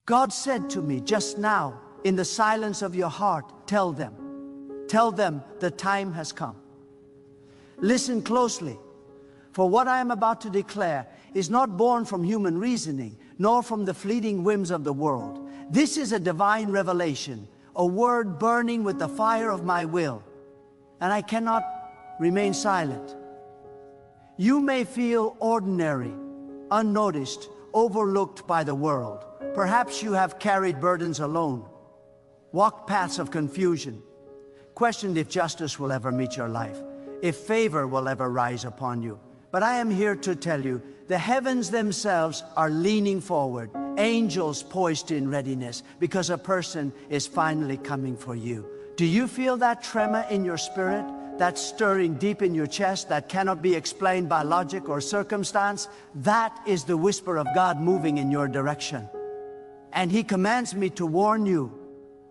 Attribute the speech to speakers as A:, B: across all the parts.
A: God said to me just now, in the silence of your heart, tell them the time has come. Listen closely, for what I am about to declare is not born from human reasoning, nor from the fleeting whims of the world. This is a divine revelation, a word burning with the fire of my will, and I cannot remain silent. You may feel ordinary, unnoticed, overlooked by the world. Perhaps you have carried burdens alone, walked paths of confusion, questioned if justice will ever meet your life, if favor will ever rise upon you. But I am here to tell you, the heavens themselves are leaning forward, angels poised in readiness, because a person is finally coming for you. Do you feel that tremor in your spirit? That stirring deep in your chest that cannot be explained by logic or circumstance? That is the whisper of God moving in your direction. And He commands me to warn you,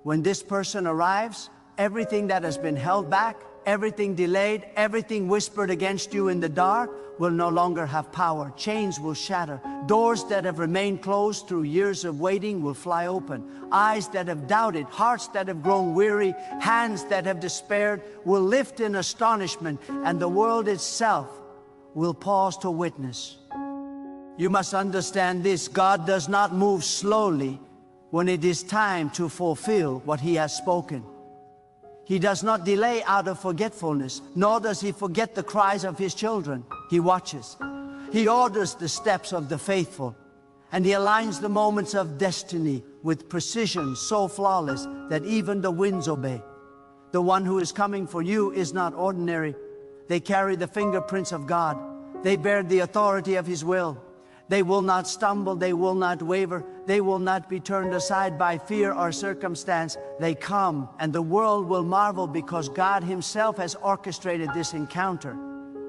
A: when this person arrives, everything that has been held back, everything delayed, everything whispered against you in the dark will no longer have power. Chains will shatter. Doors that have remained closed through years of waiting will fly open. Eyes that have doubted, hearts that have grown weary, hands that have despaired will lift in astonishment, and the world itself will pause to witness. You must understand this: God does not move slowly when it is time to fulfill what He has spoken. He does not delay out of forgetfulness, nor does He forget the cries of His children. He watches. He orders the steps of the faithful, and He aligns the moments of destiny with precision so flawless that even the winds obey. The one who is coming for you is not ordinary. They carry the fingerprints of God. They bear the authority of His will. They will not stumble, they will not waver, they will not be turned aside by fear or circumstance. They come, and the world will marvel, because God Himself has orchestrated this encounter.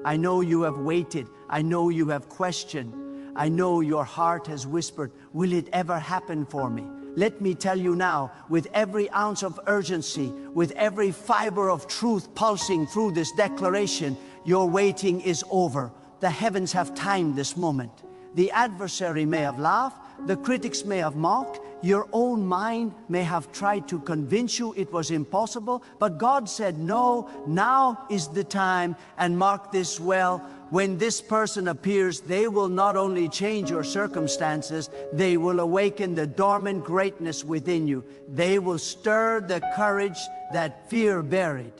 A: I know you have waited. I know you have questioned. I know your heart has whispered, will it ever happen for me? Let me tell you now, with every ounce of urgency, with every fiber of truth pulsing through this declaration, your waiting is over. The heavens have timed this moment. The adversary may have laughed, the critics may have mocked, your own mind may have tried to convince you it was impossible, but God said, no, now is the time. And mark this well, when this person appears, they will not only change your circumstances, they will awaken the dormant greatness within you. They will stir the courage that fear buried,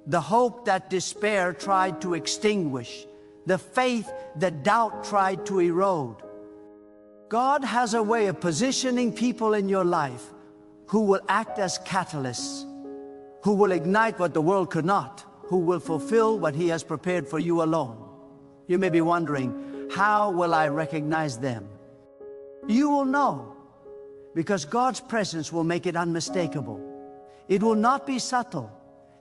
A: the hope that despair tried to extinguish, the faith that doubt tried to erode. God has a way of positioning people in your life who will act as catalysts, who will ignite what the world could not, who will fulfill what He has prepared for you alone. You may be wondering, how will I recognize them? You will know, because God's presence will make it unmistakable. It will not be subtle.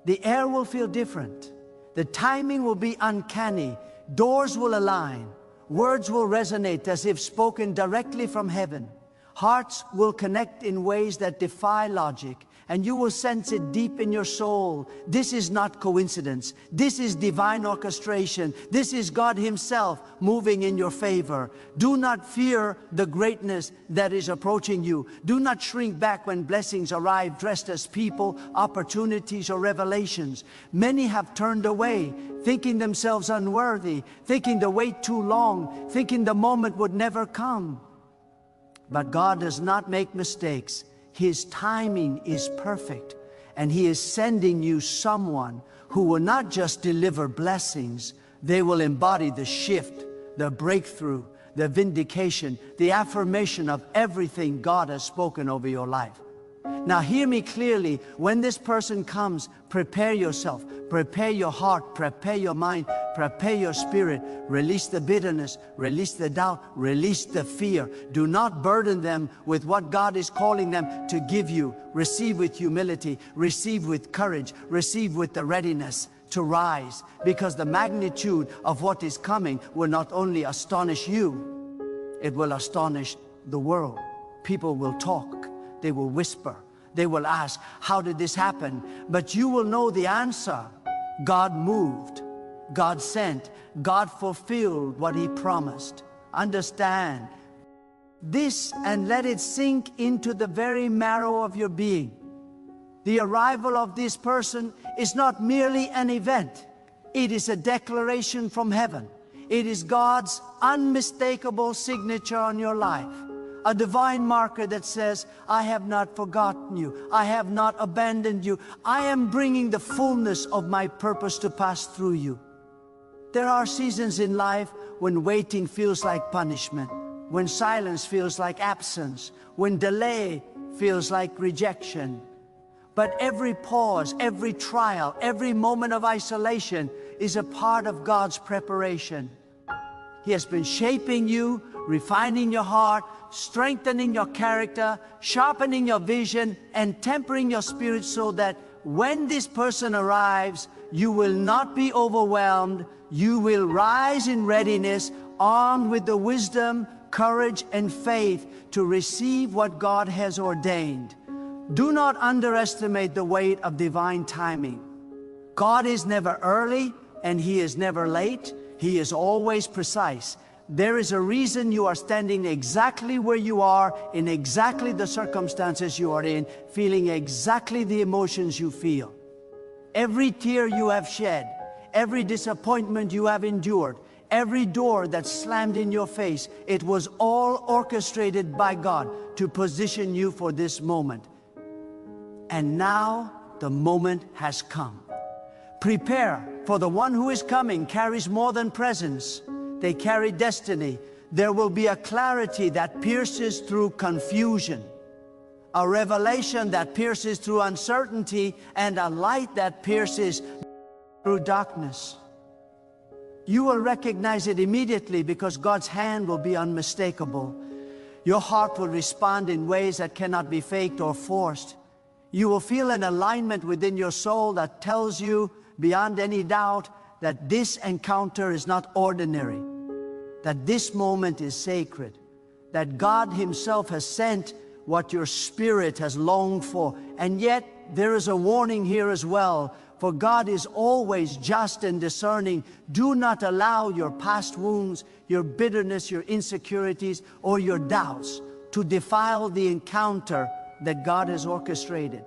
A: The air will feel different. The timing will be uncanny. Doors will align. Words will resonate as if spoken directly from heaven. Hearts will connect in ways that defy logic, and you will sense it deep in your soul. This is not coincidence. This is divine orchestration. This is God Himself moving in your favor. Do not fear the greatness that is approaching you. Do not shrink back when blessings arrive dressed as people, opportunities, or revelations. Many have turned away, thinking themselves unworthy, thinking the wait too long, thinking the moment would never come. But God does not make mistakes. His timing is perfect, and He is sending you someone who will not just deliver blessings, they will embody the shift, the breakthrough, the vindication, the affirmation of everything God has spoken over your life. Now hear me clearly. When this person comes, prepare yourself, prepare your heart, prepare your mind, prepare your spirit. Release the bitterness, release the doubt, release the fear. Do not burden them with what God is calling them to give you. Receive with humility, receive with courage, receive with the readiness to rise, because the magnitude of what is coming will not only astonish you, it will astonish the world. People will talk, they will whisper, they will ask, how did this happen? But you will know the answer. God moved. God sent, God fulfilled what He promised. Understand this and let it sink into the very marrow of your being. The arrival of this person is not merely an event. It is a declaration from heaven. It is God's unmistakable signature on your life. A divine marker that says, I have not forgotten you. I have not abandoned you. I am bringing the fullness of my purpose to pass through you. There are seasons in life when waiting feels like punishment, when silence feels like absence, when delay feels like rejection. But every pause, every trial, every moment of isolation is a part of God's preparation. He has been shaping you, refining your heart, strengthening your character, sharpening your vision, and tempering your spirit so that when this person arrives, you will not be overwhelmed. You will rise in readiness, armed with the wisdom, courage, and faith to receive what God has ordained. Do not underestimate the weight of divine timing. God is never early and He is never late. He is always precise. There is a reason you are standing exactly where you are, in exactly the circumstances you are in, feeling exactly the emotions you feel. Every tear you have shed, every disappointment you have endured, every door that slammed in your face, it was all orchestrated by God to position you for this moment. And now the moment has come. Prepare, for the one who is coming carries more than presence. They carry destiny. There will be a clarity that pierces through confusion, a revelation that pierces through uncertainty, and a light that pierces through darkness. You will recognize it immediately because God's hand will be unmistakable. Your heart will respond in ways that cannot be faked or forced. You will feel an alignment within your soul that tells you beyond any doubt that this encounter is not ordinary, that this moment is sacred, that God Himself has sent what your spirit has longed for. And yet there is a warning here as well, for God is always just and discerning. Do not allow your past wounds, your bitterness, your insecurities, or your doubts to defile the encounter that God has orchestrated.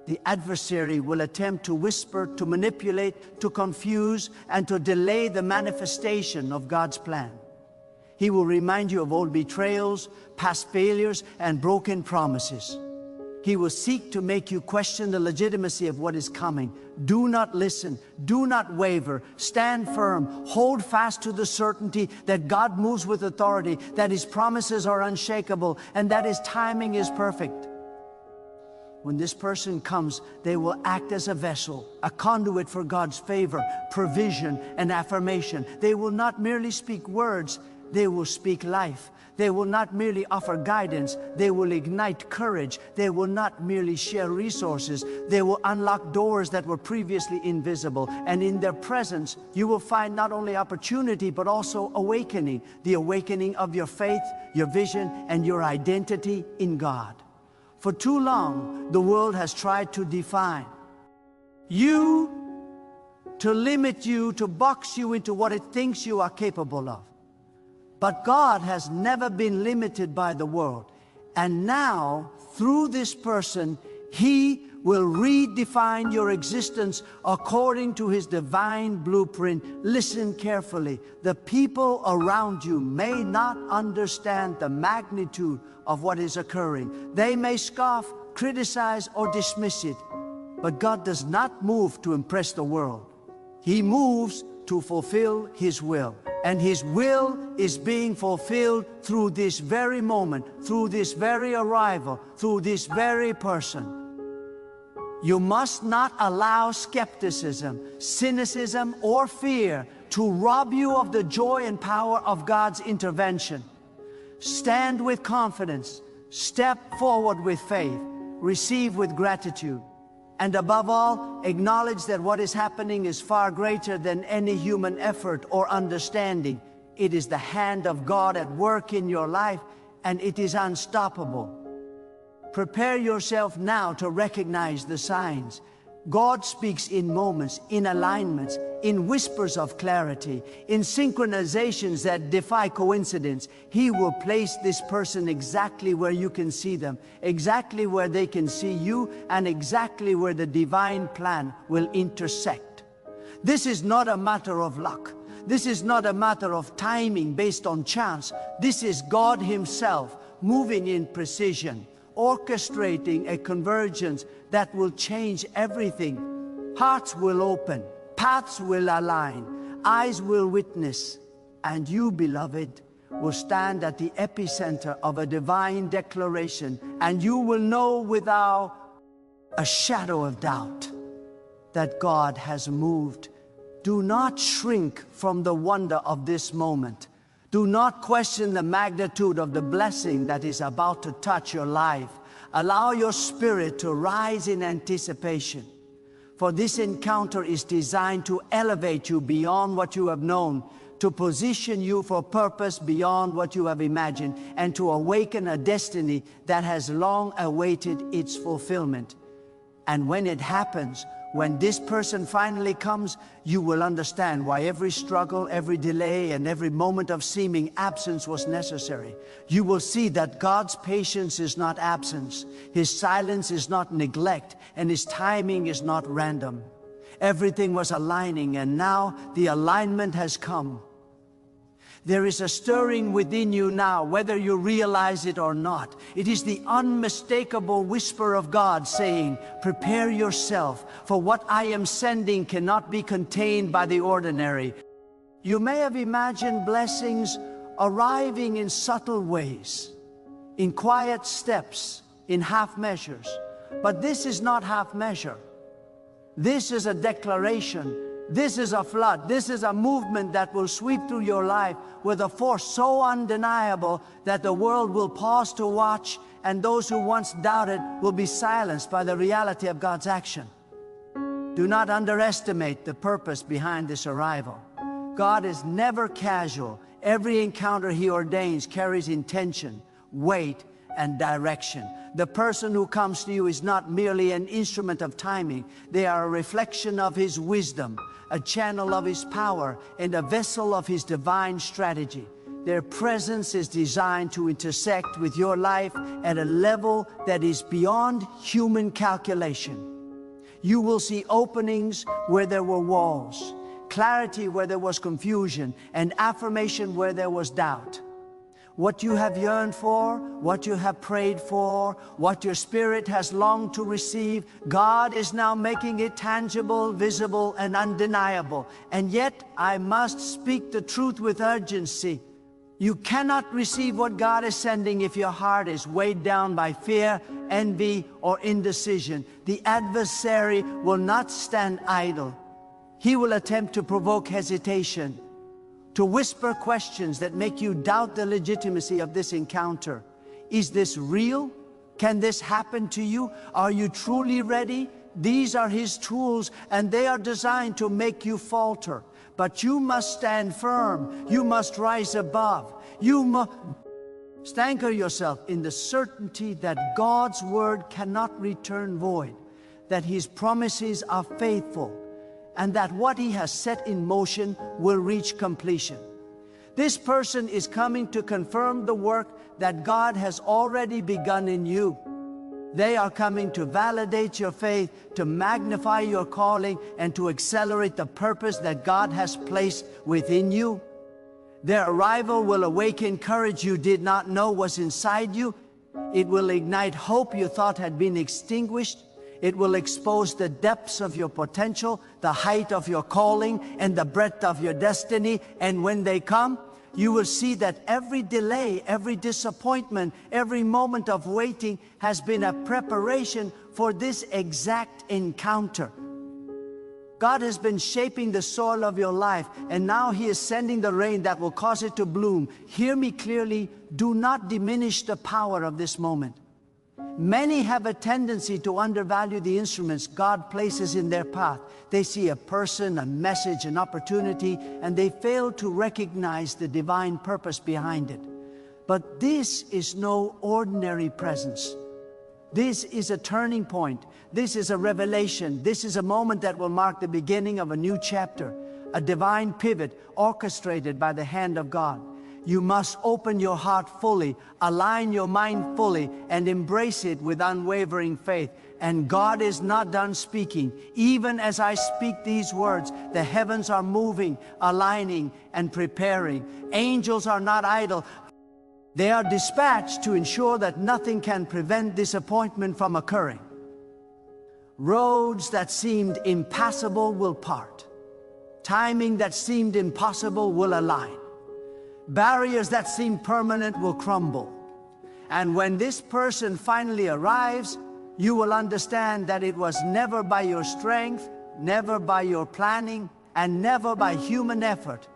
A: The adversary will attempt to whisper, to manipulate, to confuse, and to delay the manifestation of God's plan. He will remind you of old betrayals, past failures, and broken promises. He will seek to make you question the legitimacy of what is coming. Do not listen. Do not waver. Stand firm. Hold fast to the certainty that God moves with authority, that His promises are unshakable, and that His timing is perfect. When this person comes, they will act as a vessel, a conduit for God's favor, provision, and affirmation. They will not merely speak words, they will speak life. They will not merely offer guidance, they will ignite courage. They will not merely share resources, they will unlock doors that were previously invisible. And in their presence, you will find not only opportunity, but also awakening. The awakening of your faith, your vision, and your identity in God. For too long, the world has tried to define you, to limit you, to box you into what it thinks you are capable of. But God has never been limited by the world. And now, through this person, He will redefine your existence according to His divine blueprint. Listen carefully. The people around you may not understand the magnitude of what is occurring. They may scoff, criticize, or dismiss it. But God does not move to impress the world. He moves to fulfill His will. And His will is being fulfilled through this very moment, through this very arrival, through this very person. You must not allow skepticism, cynicism, or fear to rob you of the joy and power of God's intervention. Stand with confidence, step forward with faith, receive with gratitude, and above all, acknowledge that what is happening is far greater than any human effort or understanding. It is the hand of God at work in your life, and it is unstoppable. Prepare yourself now to recognize the signs. God speaks in moments, in alignments, in whispers of clarity, in synchronizations that defy coincidence. He will place this person exactly where you can see them, exactly where they can see you, and exactly where the divine plan will intersect. This is not a matter of luck. This is not a matter of timing based on chance. This is God Himself moving in precision, orchestrating a convergence that will change everything. Hearts will open, paths will align, eyes will witness, and you, beloved, will stand at the epicenter of a divine declaration, and you will know without a shadow of doubt that God has moved. Do not shrink from the wonder of this moment. Do not question the magnitude of the blessing that is about to touch your life. Allow your spirit to rise in anticipation. For this encounter is designed to elevate you beyond what you have known, to position you for purpose beyond what you have imagined, and to awaken a destiny that has long awaited its fulfillment. And when it happens, when this person finally comes, you will understand why every struggle, every delay, and every moment of seeming absence was necessary. You will see that God's patience is not absence, His silence is not neglect, and His timing is not random. Everything was aligning, and now the alignment has come. There is a stirring within you now, whether you realize it or not. It is the unmistakable whisper of God saying, prepare yourself, for what I am sending cannot be contained by the ordinary. You may have imagined blessings arriving in subtle ways, in quiet steps, in half measures. But this is not half measure. This is a declaration. This is a flood. This is a movement that will sweep through your life with a force so undeniable that the world will pause to watch, and those who once doubted will be silenced by the reality of God's action. Do not underestimate the purpose behind this arrival. God is never casual. Every encounter He ordains carries intention, weight, and direction. The person who comes to you is not merely an instrument of timing. They are a reflection of His wisdom, a channel of His power, and a vessel of His divine strategy. Their presence is designed to intersect with your life at a level that is beyond human calculation. You will see openings where there were walls, clarity where there was confusion, and affirmation where there was doubt. What you have yearned for, what you have prayed for, what your spirit has longed to receive, God is now making it tangible, visible, and undeniable. And yet, I must speak the truth with urgency. You cannot receive what God is sending if your heart is weighed down by fear, envy, or indecision. The adversary will not stand idle. He will attempt to provoke hesitation, to whisper questions that make you doubt the legitimacy of this encounter. Is this real? Can this happen to you? Are you truly ready? These are his tools, and they are designed to make you falter. But you must stand firm. You must rise above. You must anchor yourself in the certainty that God's word cannot return void, that his promises are faithful, and that what he has set in motion will reach completion. This person is coming to confirm the work that God has already begun in you. They are coming to validate your faith, to magnify your calling, and to accelerate the purpose that God has placed within you. Their arrival will awaken courage you did not know was inside you. It will ignite hope you thought had been extinguished. It will expose the depths of your potential, the height of your calling, and the breadth of your destiny. And when they come, you will see that every delay, every disappointment, every moment of waiting has been a preparation for this exact encounter. God has been shaping the soil of your life, and now he is sending the rain that will cause it to bloom. Hear me clearly. Do not diminish the power of this moment. Many have a tendency to undervalue the instruments God places in their path. They see a person, a message, an opportunity, and they fail to recognize the divine purpose behind it. But this is no ordinary presence. This is a turning point. This is a revelation. This is a moment that will mark the beginning of a new chapter, a divine pivot orchestrated by the hand of God. You must open your heart fully, align your mind fully, and embrace it with unwavering faith. And God is not done speaking. Even as I speak these words, the heavens are moving, aligning, and preparing. Angels are not idle. They are dispatched to ensure that nothing can prevent disappointment from occurring. Roads that seemed impassable will part. Timing that seemed impossible will align. Barriers that seemed permanent will crumble. And when this person finally arrives, you will understand that it was never by your strength, never by your planning, and never by human effort.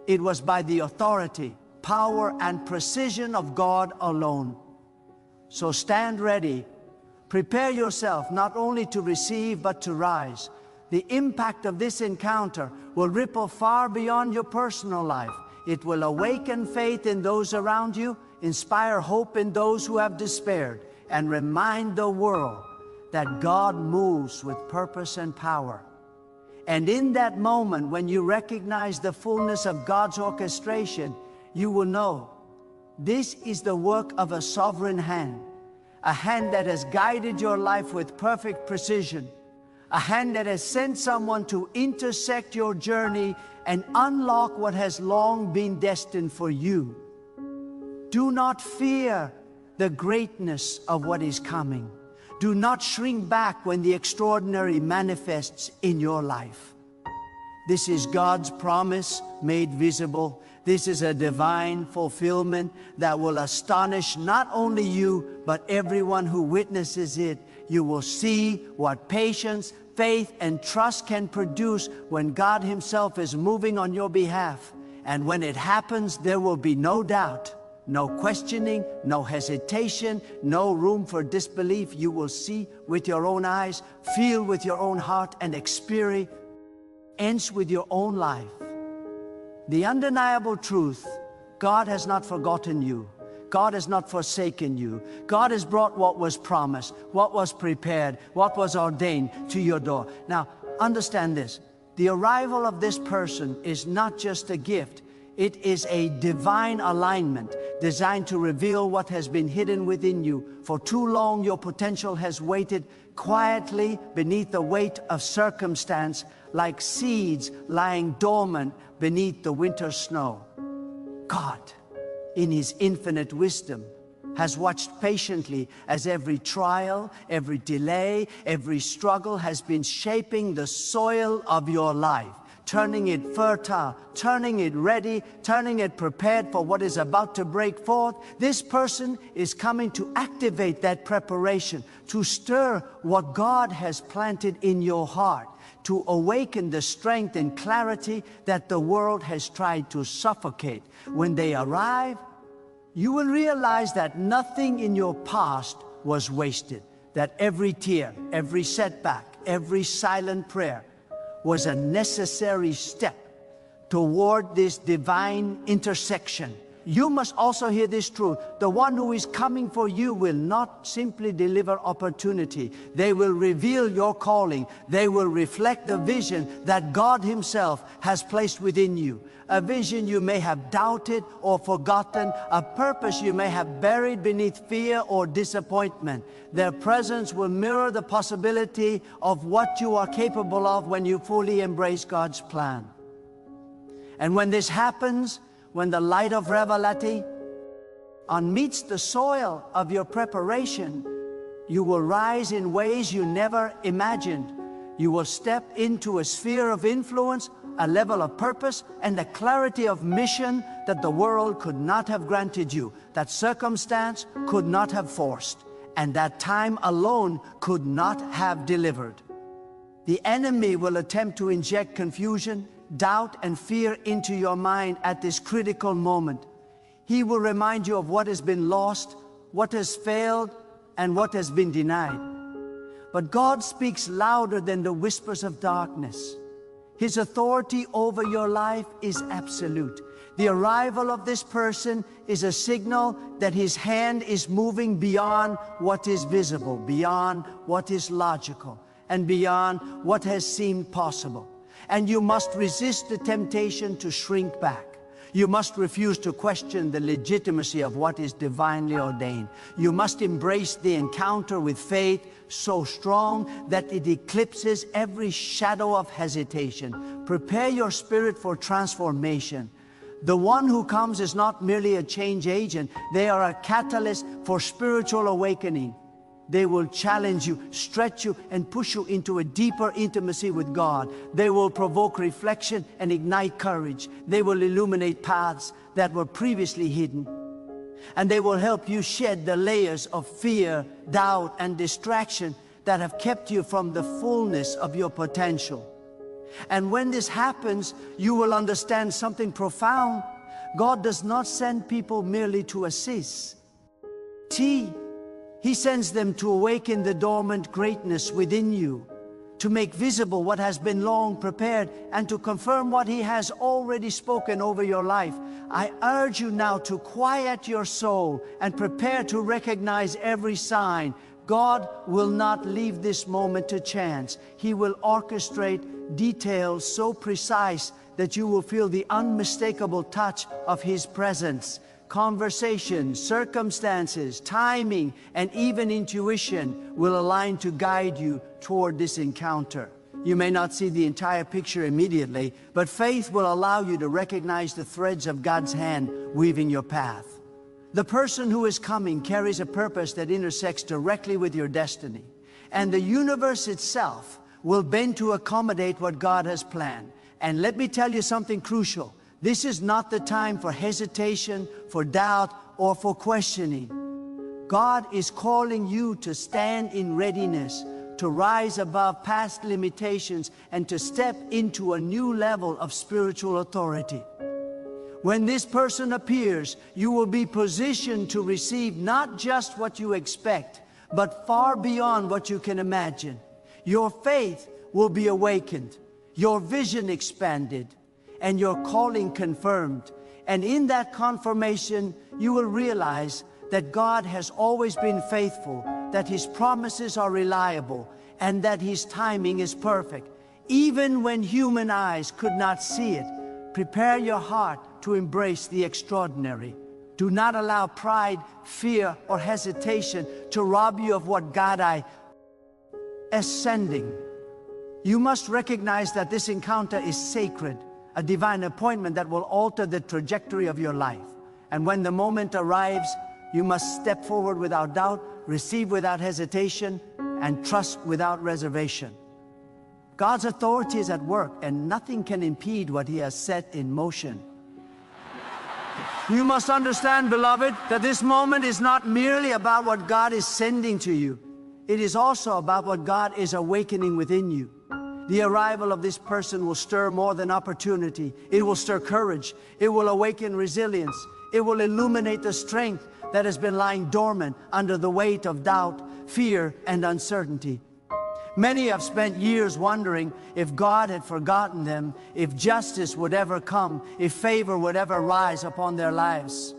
A: It was by the authority, power, and precision of God alone. So stand ready. Prepare yourself not only to receive but to rise. The impact of this encounter will ripple far beyond your personal life. It will awaken faith in those around you, inspire hope in those who have despaired, and remind the world that God moves with purpose and power. And in that moment, when you recognize the fullness of God's orchestration, you will know this is the work of a sovereign hand, a hand that has guided your life with perfect precision, a hand that has sent someone to intersect your journey and unlock what has long been destined for you. Do not fear the greatness of what is coming. Do not shrink back when the extraordinary manifests in your life. This is God's promise made visible. This is a divine fulfillment that will astonish not only you, but everyone who witnesses it. You will see what patience, faith, and trust can produce when God Himself is moving on your behalf. And when it happens, there will be no doubt, no questioning, no hesitation, no room for disbelief. You will see with your own eyes, feel with your own heart, and experience with your own life. The undeniable truth: God has not forgotten you. God has not forsaken you. God has brought what was promised, what was prepared, what was ordained to your door. Now, understand this. The arrival of this person is not just a gift. It is a divine alignment designed to reveal what has been hidden within you. For too long, your potential has waited quietly beneath the weight of circumstance, like seeds lying dormant beneath the winter snow. God, in His infinite wisdom, has watched patiently as every trial, every delay, every struggle has been shaping the soil of your life, turning it fertile, turning it ready, turning it prepared for what is about to break forth. This person is coming to activate that preparation, to stir what God has planted in your heart, to awaken the strength and clarity that the world has tried to suffocate. When they arrive, you will realize that nothing in your past was wasted, that every tear, every setback, every silent prayer was a necessary step toward this divine intersection. You must also hear this truth: the one who is coming for you will not simply deliver opportunity. They will reveal your calling. They will reflect the vision that God Himself has placed within you. A vision you may have doubted or forgotten, a purpose you may have buried beneath fear or disappointment. Their presence will mirror the possibility of what you are capable of when you fully embrace God's plan. And when this happens, when the light of revelation meets the soil of your preparation, you will rise in ways you never imagined. You will step into a sphere of influence, a level of purpose, and a clarity of mission that the world could not have granted you, that circumstance could not have forced, and that time alone could not have delivered. The enemy will attempt to inject confusion, doubt, and fear into your mind at this critical moment. He will remind you of what has been lost, what has failed, and what has been denied. But God speaks louder than the whispers of darkness. His authority over your life is absolute. The arrival of this person is a signal that his hand is moving beyond what is visible, beyond what is logical, and beyond what has seemed possible. And you must resist the temptation to shrink back. You must refuse to question the legitimacy of what is divinely ordained. You must embrace the encounter with faith so strong that it eclipses every shadow of hesitation. Prepare your spirit for transformation. The one who comes is not merely a change agent. They are a catalyst for spiritual awakening. They will challenge you, stretch you, and push you into a deeper intimacy with God. They will provoke reflection and ignite courage. They will illuminate paths that were previously hidden. And they will help you shed the layers of fear, doubt, and distraction that have kept you from the fullness of your potential. And when this happens, you will understand something profound. God does not send people merely to assist. He sends them to awaken the dormant greatness within you, to make visible what has been long prepared, and to confirm what He has already spoken over your life. I urge you now to quiet your soul and prepare to recognize every sign. God will not leave this moment to chance. He will orchestrate details so precise that you will feel the unmistakable touch of His presence. Conversations, circumstances, timing, and even intuition will align to guide you toward this encounter. You may not see the entire picture immediately, but faith will allow you to recognize the threads of God's hand weaving your path. The person who is coming carries a purpose that intersects directly with your destiny, and the universe itself will bend to accommodate what God has planned. And let me tell you something crucial. This is not the time for hesitation, for doubt, or for questioning. God is calling you to stand in readiness, to rise above past limitations, and to step into a new level of spiritual authority. When this person appears, you will be positioned to receive not just what you expect, but far beyond what you can imagine. Your faith will be awakened, your vision expanded, and your calling confirmed. And in that confirmation, you will realize that God has always been faithful, that His promises are reliable, and that His timing is perfect, even when human eyes could not see it. Prepare your heart to embrace the extraordinary. Do not allow pride, fear, or hesitation to rob you of what God is sending. You must recognize that this encounter is sacred, a divine appointment that will alter the trajectory of your life. And when the moment arrives, you must step forward without doubt, receive without hesitation, and trust without reservation. God's authority is at work, and nothing can impede what He has set in motion. You must understand, beloved, that this moment is not merely about what God is sending to you. It is also about what God is awakening within you. The arrival of this person will stir more than opportunity. It will stir courage. It will awaken resilience. It will illuminate the strength that has been lying dormant under the weight of doubt, fear, and uncertainty. Many have spent years wondering if God had forgotten them, if justice would ever come, if favor would ever rise upon their lives.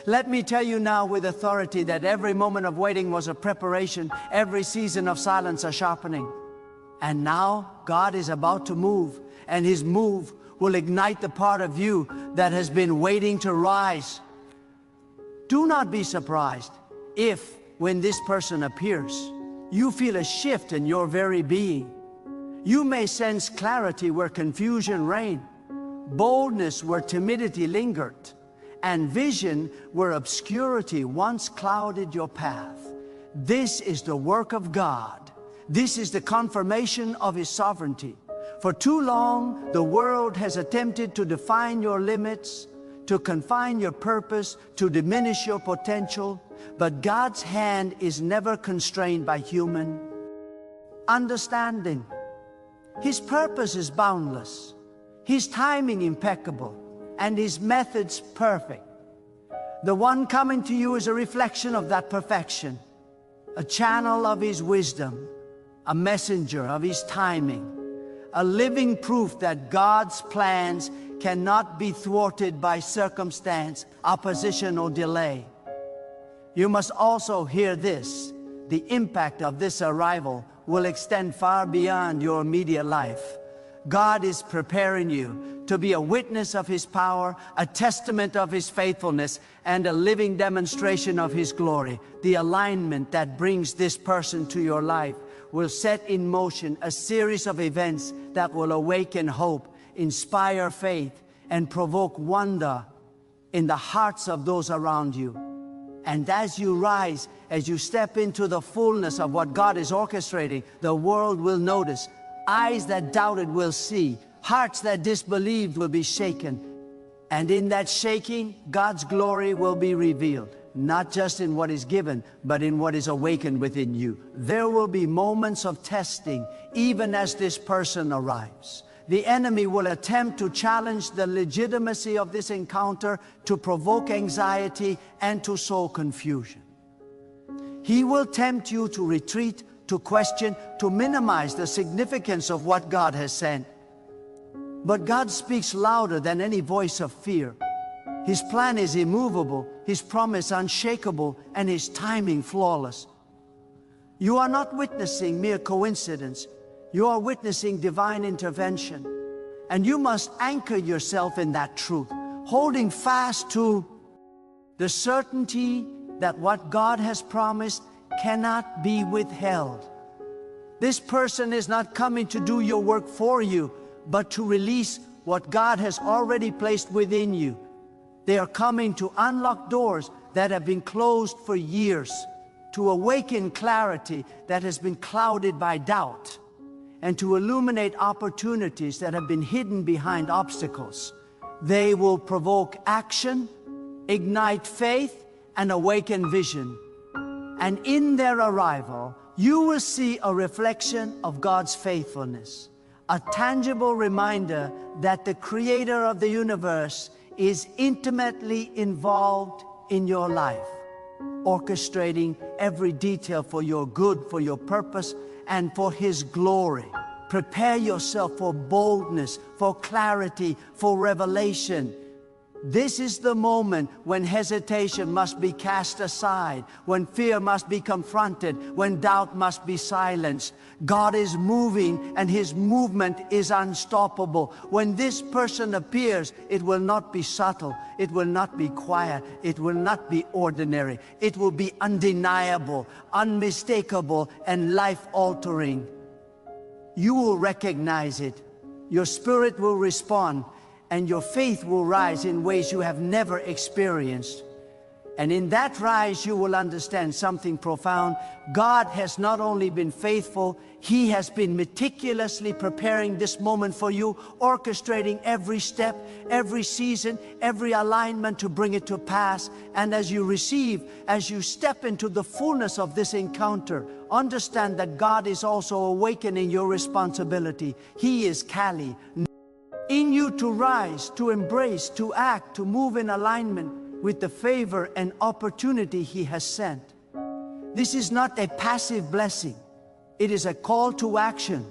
A: Let me tell you now with authority that every moment of waiting was a preparation, every season of silence a sharpening. And now God is about to move, and His move will ignite the part of you that has been waiting to rise. Do not be surprised if, when this person appears, you feel a shift in your very being. You may sense clarity where confusion reigned, boldness where timidity lingered, and vision where obscurity once clouded your path. This is the work of God. This is the confirmation of His sovereignty. For too long, the world has attempted to define your limits, to confine your purpose, to diminish your potential, but God's hand is never constrained by human understanding. His purpose is boundless, His timing impeccable, and His methods perfect. The one coming to you is a reflection of that perfection, a channel of His wisdom, a messenger of His timing, a living proof that God's plans cannot be thwarted by circumstance, opposition, or delay. You must also hear this: the impact of this arrival will extend far beyond your immediate life. God is preparing you to be a witness of His power, a testament of His faithfulness, and a living demonstration of His glory. The alignment that brings this person to your life will set in motion a series of events that will awaken hope, inspire faith, and provoke wonder in the hearts of those around you. And as you rise, as you step into the fullness of what God is orchestrating, the world will notice. Eyes that doubted will see. Hearts that disbelieved will be shaken. And in that shaking, God's glory will be revealed, not just in what is given, but in what is awakened within you. There will be moments of testing, even as this person arrives. The enemy will attempt to challenge the legitimacy of this encounter, to provoke anxiety, and to sow confusion. He will tempt you to retreat, to question, to minimize the significance of what God has sent. But God speaks louder than any voice of fear. His plan is immovable, His promise unshakable, and His timing flawless. You are not witnessing mere coincidence. You are witnessing divine intervention. And you must anchor yourself in that truth, holding fast to the certainty that what God has promised cannot be withheld. This person is not coming to do your work for you, but to release what God has already placed within you. They are coming to unlock doors that have been closed for years, to awaken clarity that has been clouded by doubt, and to illuminate opportunities that have been hidden behind obstacles. They will provoke action, ignite faith, and awaken vision. And in their arrival, you will see a reflection of God's faithfulness, a tangible reminder that the Creator of the universe is intimately involved in your life, orchestrating every detail for your good, for your purpose, and for His glory. Prepare yourself for boldness, for clarity, for revelation. This is the moment when hesitation must be cast aside, when fear must be confronted, when doubt must be silenced. God is moving, and His movement is unstoppable. When this person appears, it will not be subtle, it will not be quiet, it will not be ordinary. It will be undeniable, unmistakable, and life-altering. You will recognize it. Your spirit will respond, and your faith will rise in ways you have never experienced. And in that rise, you will understand something profound. God has not only been faithful, He has been meticulously preparing this moment for you, orchestrating every step, every season, every alignment to bring it to pass. And as you receive, as you step into the fullness of this encounter, understand that God is also awakening your responsibility. He is Kali, in you to rise, to embrace, to act, to move in alignment with the favor and opportunity He has sent. This is not a passive blessing. It is a call to action,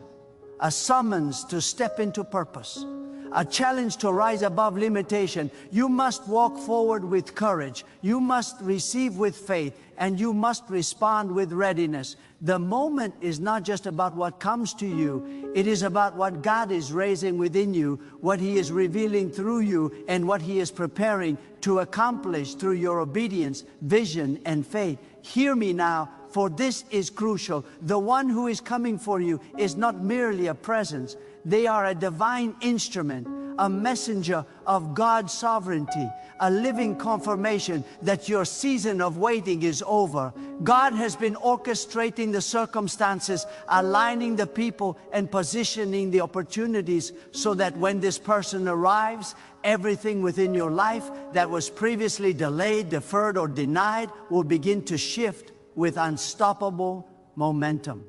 A: a summons to step into purpose, a challenge to rise above limitation. You must walk forward with courage. You must receive with faith, and you must respond with readiness. The moment is not just about what comes to you. It is about what God is raising within you, what He is revealing through you, and what He is preparing to accomplish through your obedience, vision, and faith. Hear me now, for this is crucial. The one who is coming for you is not merely a presence. They are a divine instrument, a messenger of God's sovereignty, a living confirmation that your season of waiting is over. God has been orchestrating the circumstances, aligning the people, and positioning the opportunities so that when this person arrives, everything within your life that was previously delayed, deferred, or denied will begin to shift with unstoppable momentum.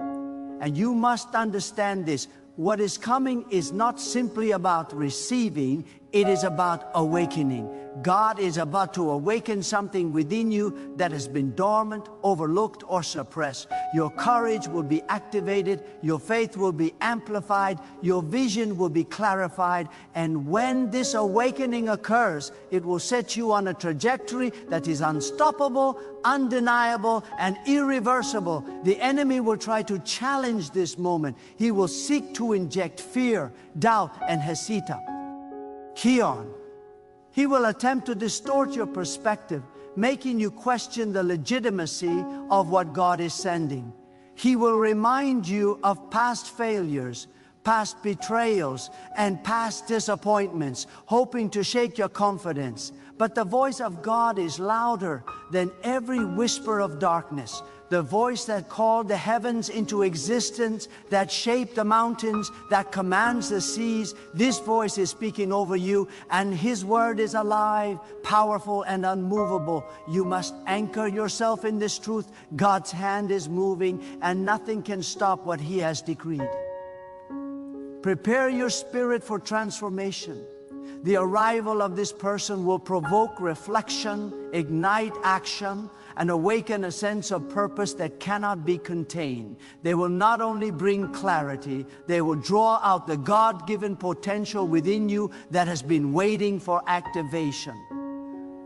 A: And you must understand this. What is coming is not simply about receiving, it is about awakening. God is about to awaken something within you that has been dormant, overlooked, or suppressed. Your courage will be activated, your faith will be amplified, your vision will be clarified, and when this awakening occurs, it will set you on a trajectory that is unstoppable, undeniable, and irreversible. The enemy will try to challenge this moment. He will seek to inject fear, doubt, and hesita. Kion. He will attempt to distort your perspective, making you question the legitimacy of what God is sending. He will remind you of past failures, past betrayals, and past disappointments, hoping to shake your confidence. But the voice of God is louder than every whisper of darkness. The voice that called the heavens into existence, that shaped the mountains, that commands the seas. This voice is speaking over you, and His word is alive, powerful, and unmovable. You must anchor yourself in this truth. God's hand is moving, and nothing can stop what He has decreed. Prepare your spirit for transformation. The arrival of this person will provoke reflection, ignite action, and awaken a sense of purpose that cannot be contained. They will not only bring clarity, they will draw out the God-given potential within you that has been waiting for activation.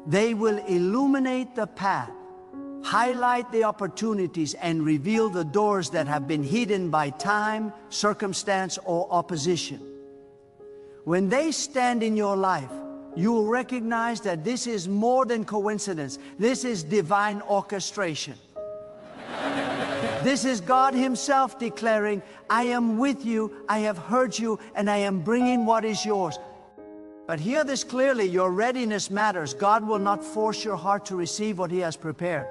A: They will illuminate the path, highlight the opportunities, and reveal the doors that have been hidden by time, circumstance, or opposition. When they stand in your life, you will recognize that this is more than coincidence. This is divine orchestration. This is God Himself declaring, I am with you, I have heard you, and I am bringing what is yours. But hear this clearly, your readiness matters. God will not force your heart to receive what He has prepared.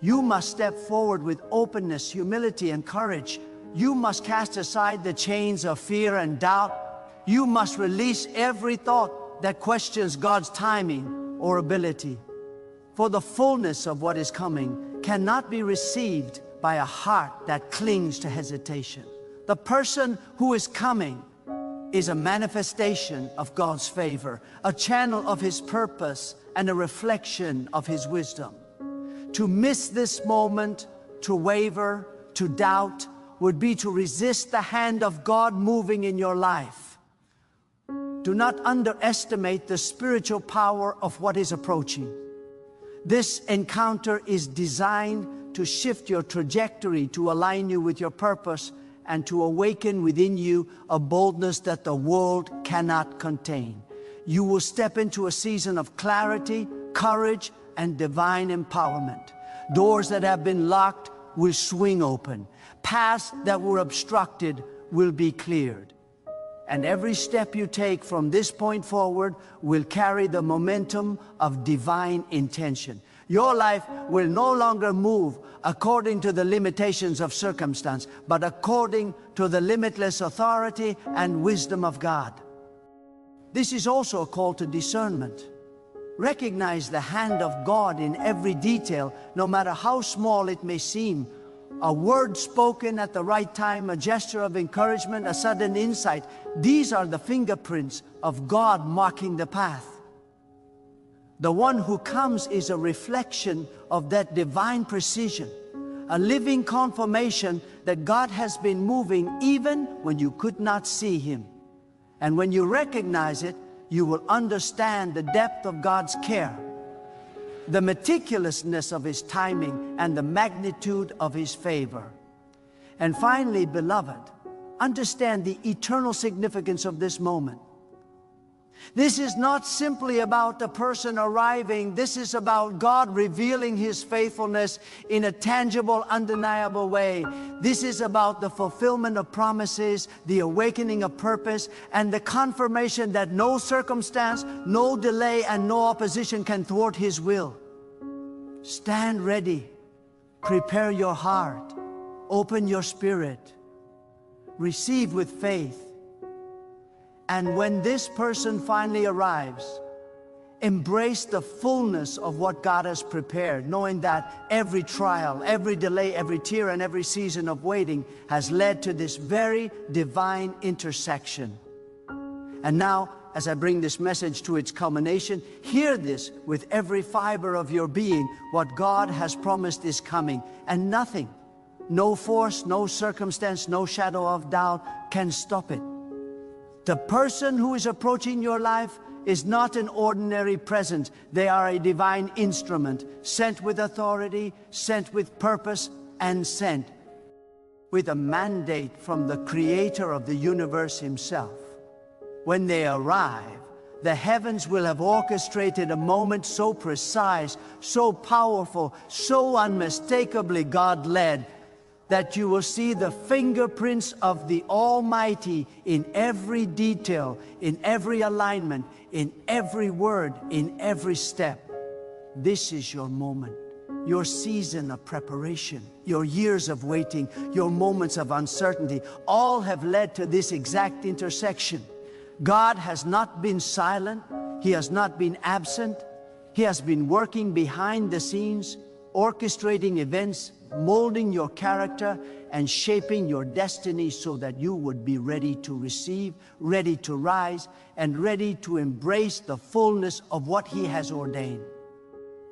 A: You must step forward with openness, humility, and courage. You must cast aside the chains of fear and doubt. You must release every thought that questions God's timing or ability. For the fullness of what is coming cannot be received by a heart that clings to hesitation. The person who is coming is a manifestation of God's favor, a channel of His purpose, and a reflection of His wisdom. To miss this moment, to waver, to doubt, would be to resist the hand of God moving in your life. Do not underestimate the spiritual power of what is approaching. This encounter is designed to shift your trajectory, to align you with your purpose, and to awaken within you a boldness that the world cannot contain. You will step into a season of clarity, courage, and divine empowerment. Doors that have been locked will swing open. Paths that were obstructed will be cleared. And every step you take from this point forward will carry the momentum of divine intention. Your life will no longer move according to the limitations of circumstance, but according to the limitless authority and wisdom of God. This is also a call to discernment. Recognize the hand of God in every detail, no matter how small it may seem. A word spoken at the right time, a gesture of encouragement, a sudden insight. These are the fingerprints of God marking the path. The one who comes is a reflection of that divine precision, a living confirmation that God has been moving even when you could not see Him. And when you recognize it, you will understand the depth of God's care, the meticulousness of His timing, and the magnitude of His favor. And finally, beloved, understand the eternal significance of this moment. This is not simply about the person arriving. This is about God revealing His faithfulness in a tangible, undeniable way. This is about the fulfillment of promises, the awakening of purpose, and the confirmation that no circumstance, no delay, and no opposition can thwart His will. Stand ready. Prepare your heart. Open your spirit. Receive with faith. And when this person finally arrives, embrace the fullness of what God has prepared, knowing that every trial, every delay, every tear, and every season of waiting has led to this very divine intersection. And now as I bring this message to its culmination, hear this with every fiber of your being. What God has promised is coming, and nothing, no force, no circumstance, no shadow of doubt can stop it. The person who is approaching your life is not an ordinary presence. They are a divine instrument, sent with authority, sent with purpose, and sent with a mandate from the Creator of the universe Himself. When they arrive, the heavens will have orchestrated a moment so precise, so powerful, so unmistakably God-led, that you will see the fingerprints of the Almighty in every detail, in every alignment, in every word, in every step. This is your moment, your season of preparation, your years of waiting, your moments of uncertainty, all have led to this exact intersection. God has not been silent. He has not been absent. He has been working behind the scenes, orchestrating events, molding your character, and shaping your destiny so that you would be ready to receive, ready to rise, and ready to embrace the fullness of what He has ordained.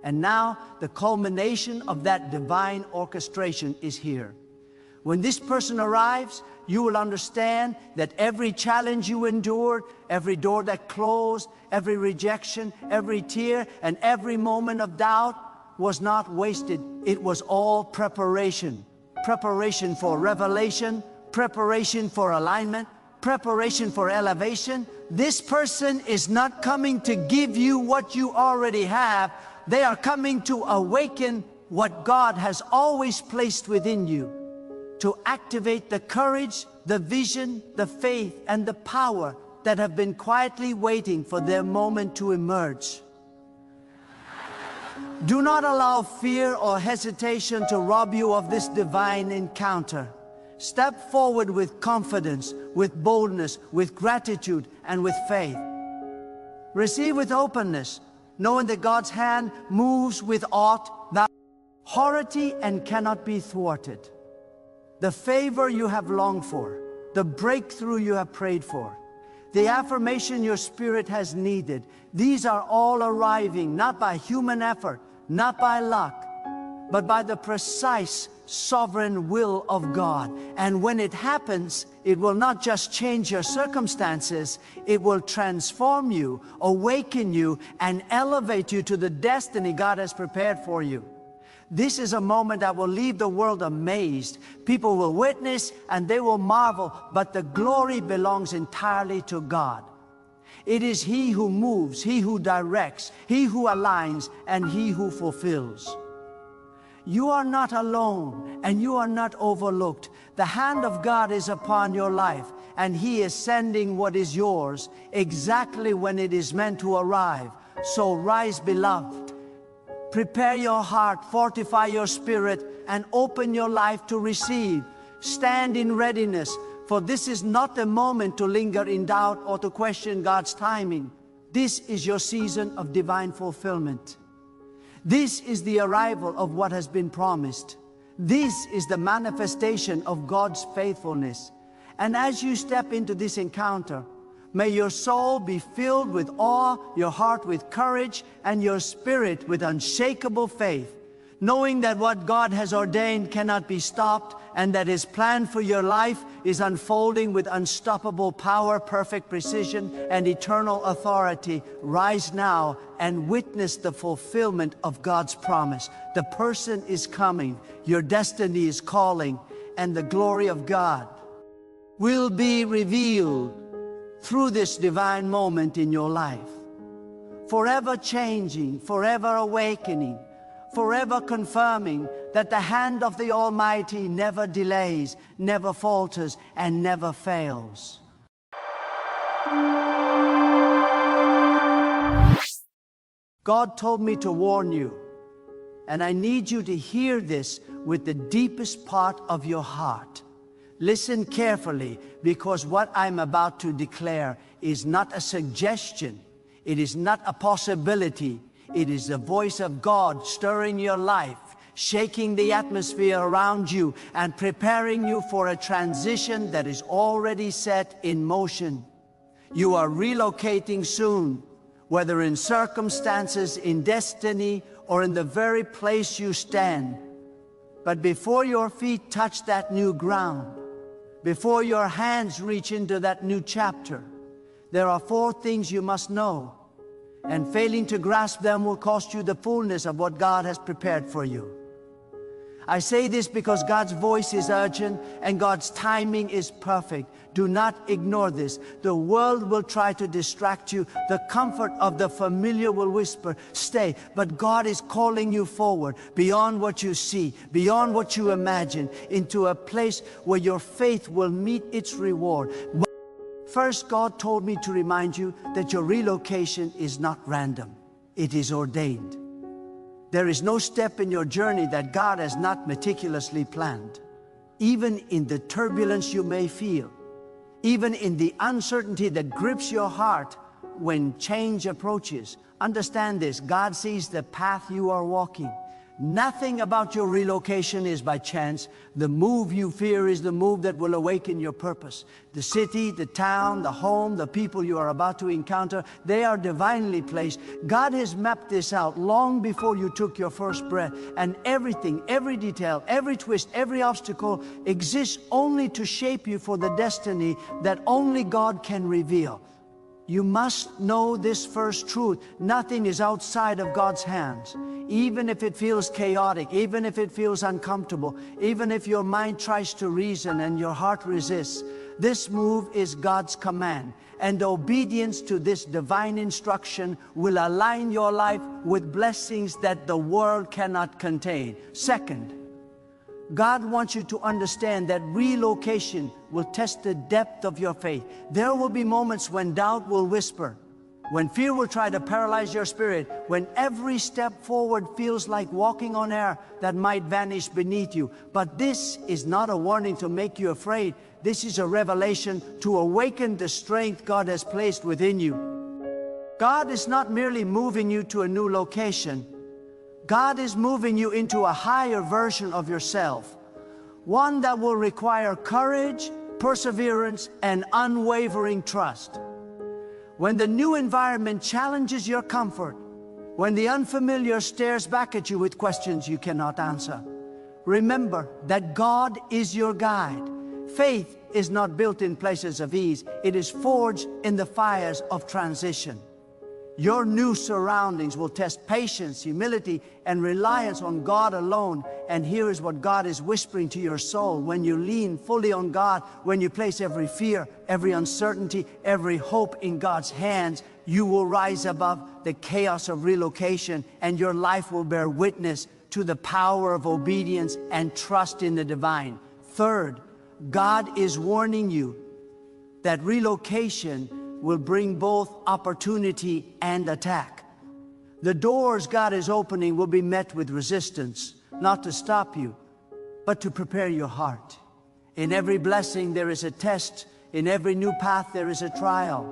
A: And now, the culmination of that divine orchestration is here. When this person arrives, you will understand that every challenge you endured, every door that closed, every rejection, every tear, and every moment of doubt was not wasted. It was all preparation. Preparation for revelation, preparation for alignment, preparation for elevation. This person is not coming to give you what you already have. They are coming to awaken what God has always placed within you, to activate the courage, the vision, the faith, and the power that have been quietly waiting for their moment to emerge. Do not allow fear or hesitation to rob you of this divine encounter. Step forward with confidence, with boldness, with gratitude, and with faith. Receive with openness, knowing that God's hand moves with authority and cannot be thwarted. The favor you have longed for, the breakthrough you have prayed for, the affirmation your spirit has needed, these are all arriving not by human effort, not by luck, but by the precise sovereign will of God. And when it happens, it will not just change your circumstances, it will transform you, awaken you, and elevate you to the destiny God has prepared for you. This is a moment that will leave the world amazed. People will witness and they will marvel, but the glory belongs entirely to God. It is He who moves, He who directs, He who aligns, and He who fulfills. You are not alone, and you are not overlooked. The hand of God is upon your life, and He is sending what is yours exactly when it is meant to arrive. So rise, beloved. Prepare your heart, fortify your spirit, and open your life to receive. Stand in readiness, for this is not the moment to linger in doubt or to question God's timing. This is your season of divine fulfillment. This is the arrival of what has been promised. This is the manifestation of God's faithfulness. And as you step into this encounter, may your soul be filled with awe, your heart with courage, and your spirit with unshakable faith, knowing that what God has ordained cannot be stopped, and that His plan for your life is unfolding with unstoppable power, perfect precision, and eternal authority. Rise now and witness the fulfillment of God's promise. The person is coming, your destiny is calling, and the glory of God will be revealed through this divine moment in your life. Forever changing, forever awakening, forever confirming that the hand of the Almighty never delays, never falters, and never fails. God told me to warn you, and I need you to hear this with the deepest part of your heart. Listen carefully, because what I'm about to declare is not a suggestion. It is not a possibility. It is the voice of God stirring your life, shaking the atmosphere around you, and preparing you for a transition that is already set in motion. You are relocating soon, whether in circumstances, in destiny, or in the very place you stand. But before your feet touch that new ground, before your hands reach into that new chapter, there are 4 things you must know, and failing to grasp them will cost you the fullness of what God has prepared for you. I say this because God's voice is urgent and God's timing is perfect. Do not ignore this. The world will try to distract you. The comfort of the familiar will whisper, stay. But God is calling you forward, beyond what you see, beyond what you imagine, into a place where your faith will meet its reward. First, God told me to remind you that your relocation is not random. It is ordained. There is no step in your journey that God has not meticulously planned. Even in the turbulence you may feel, even in the uncertainty that grips your heart when change approaches, understand this: God sees the path you are walking. Nothing about your relocation is by chance. The move you fear is the move that will awaken your purpose. The city, the town, the home, the people you are about to encounter, they are divinely placed. God has mapped this out long before you took your first breath. And everything, every detail, every twist, every obstacle exists only to shape you for the destiny that only God can reveal. You must know this first truth: nothing is outside of God's hands. Even if it feels chaotic, even if it feels uncomfortable, even if your mind tries to reason and your heart resists, this move is God's command. And obedience to this divine instruction will align your life with blessings that the world cannot contain. Second, God wants you to understand that relocation will test the depth of your faith. There will be moments when doubt will whisper, when fear will try to paralyze your spirit, when every step forward feels like walking on air that might vanish beneath you. But this is not a warning to make you afraid. This is a revelation to awaken the strength God has placed within you. God is not merely moving you to a new location. God is moving you into a higher version of yourself, one that will require courage, perseverance, and unwavering trust. When the new environment challenges your comfort, when the unfamiliar stares back at you with questions you cannot answer, remember that God is your guide. Faith is not built in places of ease. It is forged in the fires of transition. Your new surroundings will test patience, humility, and reliance on God alone. And here is what God is whispering to your soul: when you lean fully on God, when you place every fear, every uncertainty, every hope in God's hands, you will rise above the chaos of relocation, and your life will bear witness to the power of obedience and trust in the divine. Third, God is warning you that relocation will bring both opportunity and attack. The doors God is opening will be met with resistance, not to stop you, but to prepare your heart. In every blessing there is a test. In every new path there is a trial.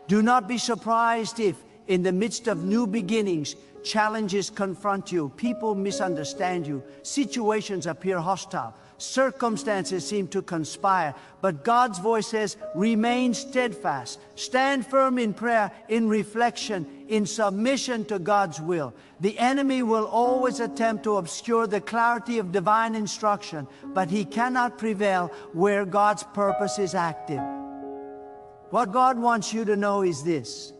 A: Do not be surprised if, in the midst of new beginnings, challenges confront you, people misunderstand you, situations appear hostile, circumstances seem to conspire, but God's voice says, remain steadfast, stand firm in prayer, in reflection, in submission to God's will. The enemy will always attempt to obscure the clarity of divine instruction, but he cannot prevail where God's purpose is active. What God wants you to know is this: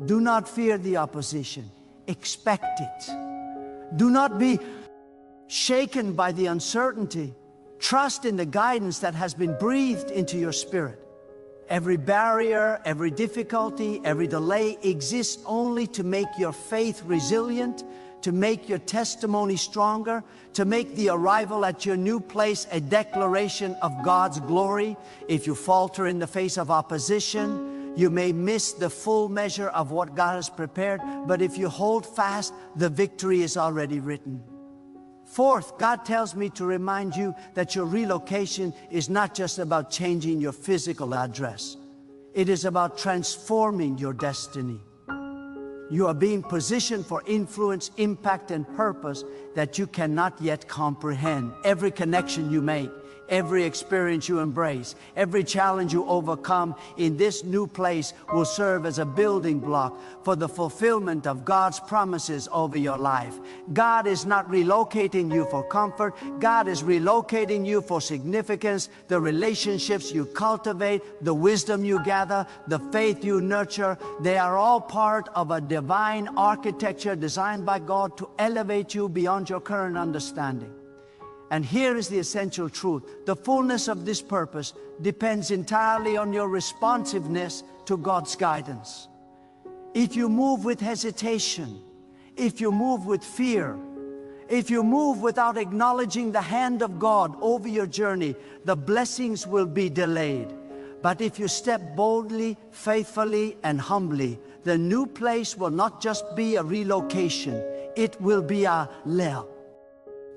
A: do not fear the opposition, expect it. Do not be shaken by the uncertainty. Trust in the guidance that has been breathed into your spirit. Every barrier, every difficulty, every delay exists only to make your faith resilient, to make your testimony stronger, to make the arrival at your new place a declaration of God's glory. If you falter in the face of opposition, you may miss the full measure of what God has prepared, but if you hold fast, the victory is already written. Fourth, God tells me to remind you that your relocation is not just about changing your physical address. It is about transforming your destiny. You are being positioned for influence, impact, and purpose that you cannot yet comprehend. Every connection you make, every experience you embrace, every challenge you overcome in this new place will serve as a building block for the fulfillment of God's promises over your life. God is not relocating you for comfort. God is relocating you for significance. The relationships you cultivate, the wisdom you gather, the faith you nurture, they are all part of a divine architecture designed by God to elevate you beyond your current understanding. And here is the essential truth. The fullness of this purpose depends entirely on your responsiveness to God's guidance. If you move with hesitation, if you move with fear, if you move without acknowledging the hand of God over your journey, the blessings will be delayed. But if you step boldly, faithfully, and humbly, the new place will not just be a relocation, it will be a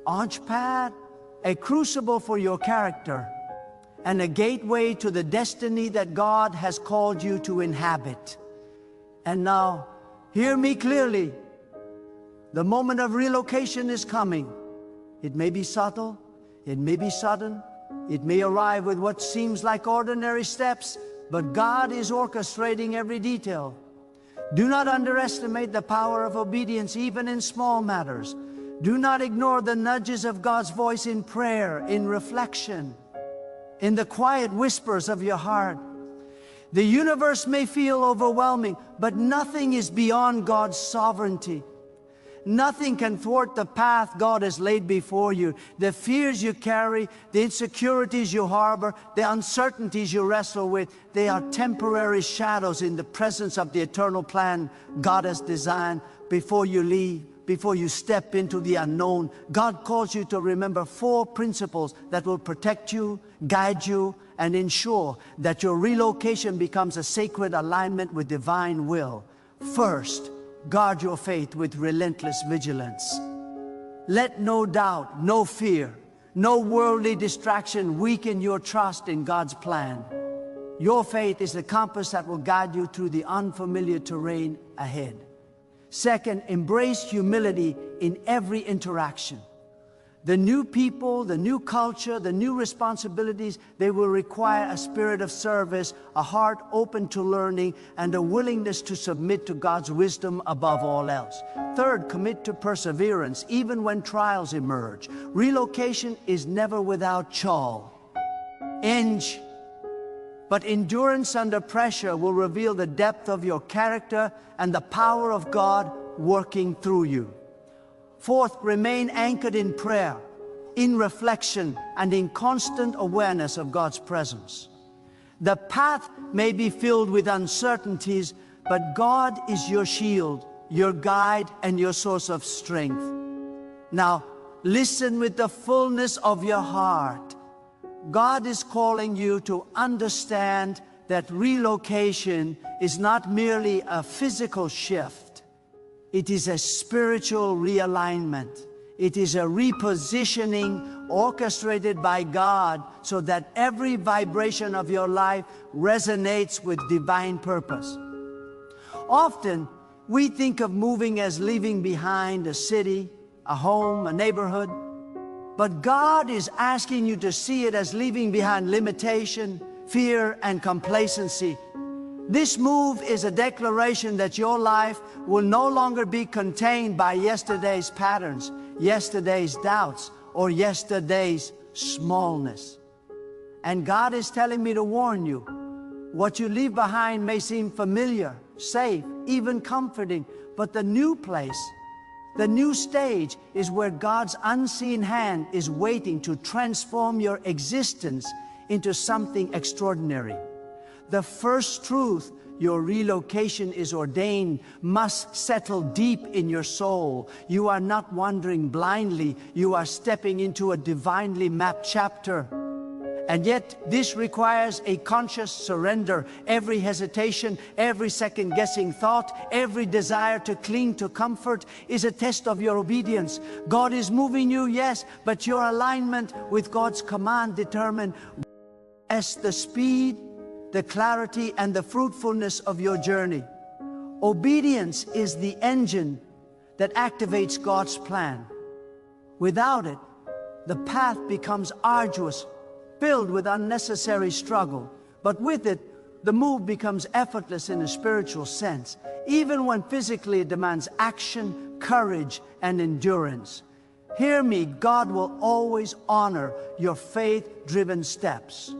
A: launchpad, a crucible for your character, and a gateway to the destiny that God has called you to inhabit. And now, hear me clearly. The moment of relocation is coming. It may be subtle, it may be sudden, it may arrive with what seems like ordinary steps, but God is orchestrating every detail. Do not underestimate the power of obedience even in small matters. Do not ignore the nudges of God's voice in prayer, in reflection, in the quiet whispers of your heart. The universe may feel overwhelming, but nothing is beyond God's sovereignty. Nothing can thwart the path God has laid before you. The fears you carry, the insecurities you harbor, the uncertainties you wrestle with, they are temporary shadows in the presence of the eternal plan God has designed. Before you leave, before you step into the unknown, God calls you to remember 4 principles that will protect you, guide you, and ensure that your relocation becomes a sacred alignment with divine will. First, guard your faith with relentless vigilance. Let no doubt, no fear, no worldly distraction weaken your trust in God's plan. Your faith is the compass that will guide you through the unfamiliar terrain ahead. Second, embrace humility in every interaction. The new people, the new culture, the new responsibilities, they will require a spirit of service, a heart open to learning, and a willingness to submit to God's wisdom above all else. Third, commit to perseverance, even when trials emerge. Relocation is never without challenge, but endurance under pressure will reveal the depth of your character and the power of God working through you. Fourth, remain anchored in prayer, in reflection, and in constant awareness of God's presence. The path may be filled with uncertainties, but God is your shield, your guide, and your source of strength. Now, listen with the fullness of your heart. God is calling you to understand that relocation is not merely a physical shift. It is a spiritual realignment. It is a repositioning orchestrated by God so that every vibration of your life resonates with divine purpose. Often, we think of moving as leaving behind a city, a home, a neighborhood. But God is asking you to see it as leaving behind limitation, fear, and complacency. This move is a declaration that your life will no longer be contained by yesterday's patterns, yesterday's doubts, or yesterday's smallness. And God is telling me to warn you, what you leave behind may seem familiar, safe, even comforting, but the new place, the new stage is where God's unseen hand is waiting to transform your existence into something extraordinary. The first truth, your relocation is ordained, must settle deep in your soul. You are not wandering blindly. You are stepping into a divinely mapped chapter. And yet, this requires a conscious surrender. Every hesitation, every second-guessing thought, every desire to cling to comfort is a test of your obedience. God is moving you, yes, but your alignment with God's command determines the speed, the clarity, and the fruitfulness of your journey. Obedience is the engine that activates God's plan. Without it, the path becomes arduous, filled with unnecessary struggle. But with it, the move becomes effortless in a spiritual sense, even when physically it demands action, courage, and endurance. Hear me, God will always honor your faith-driven steps.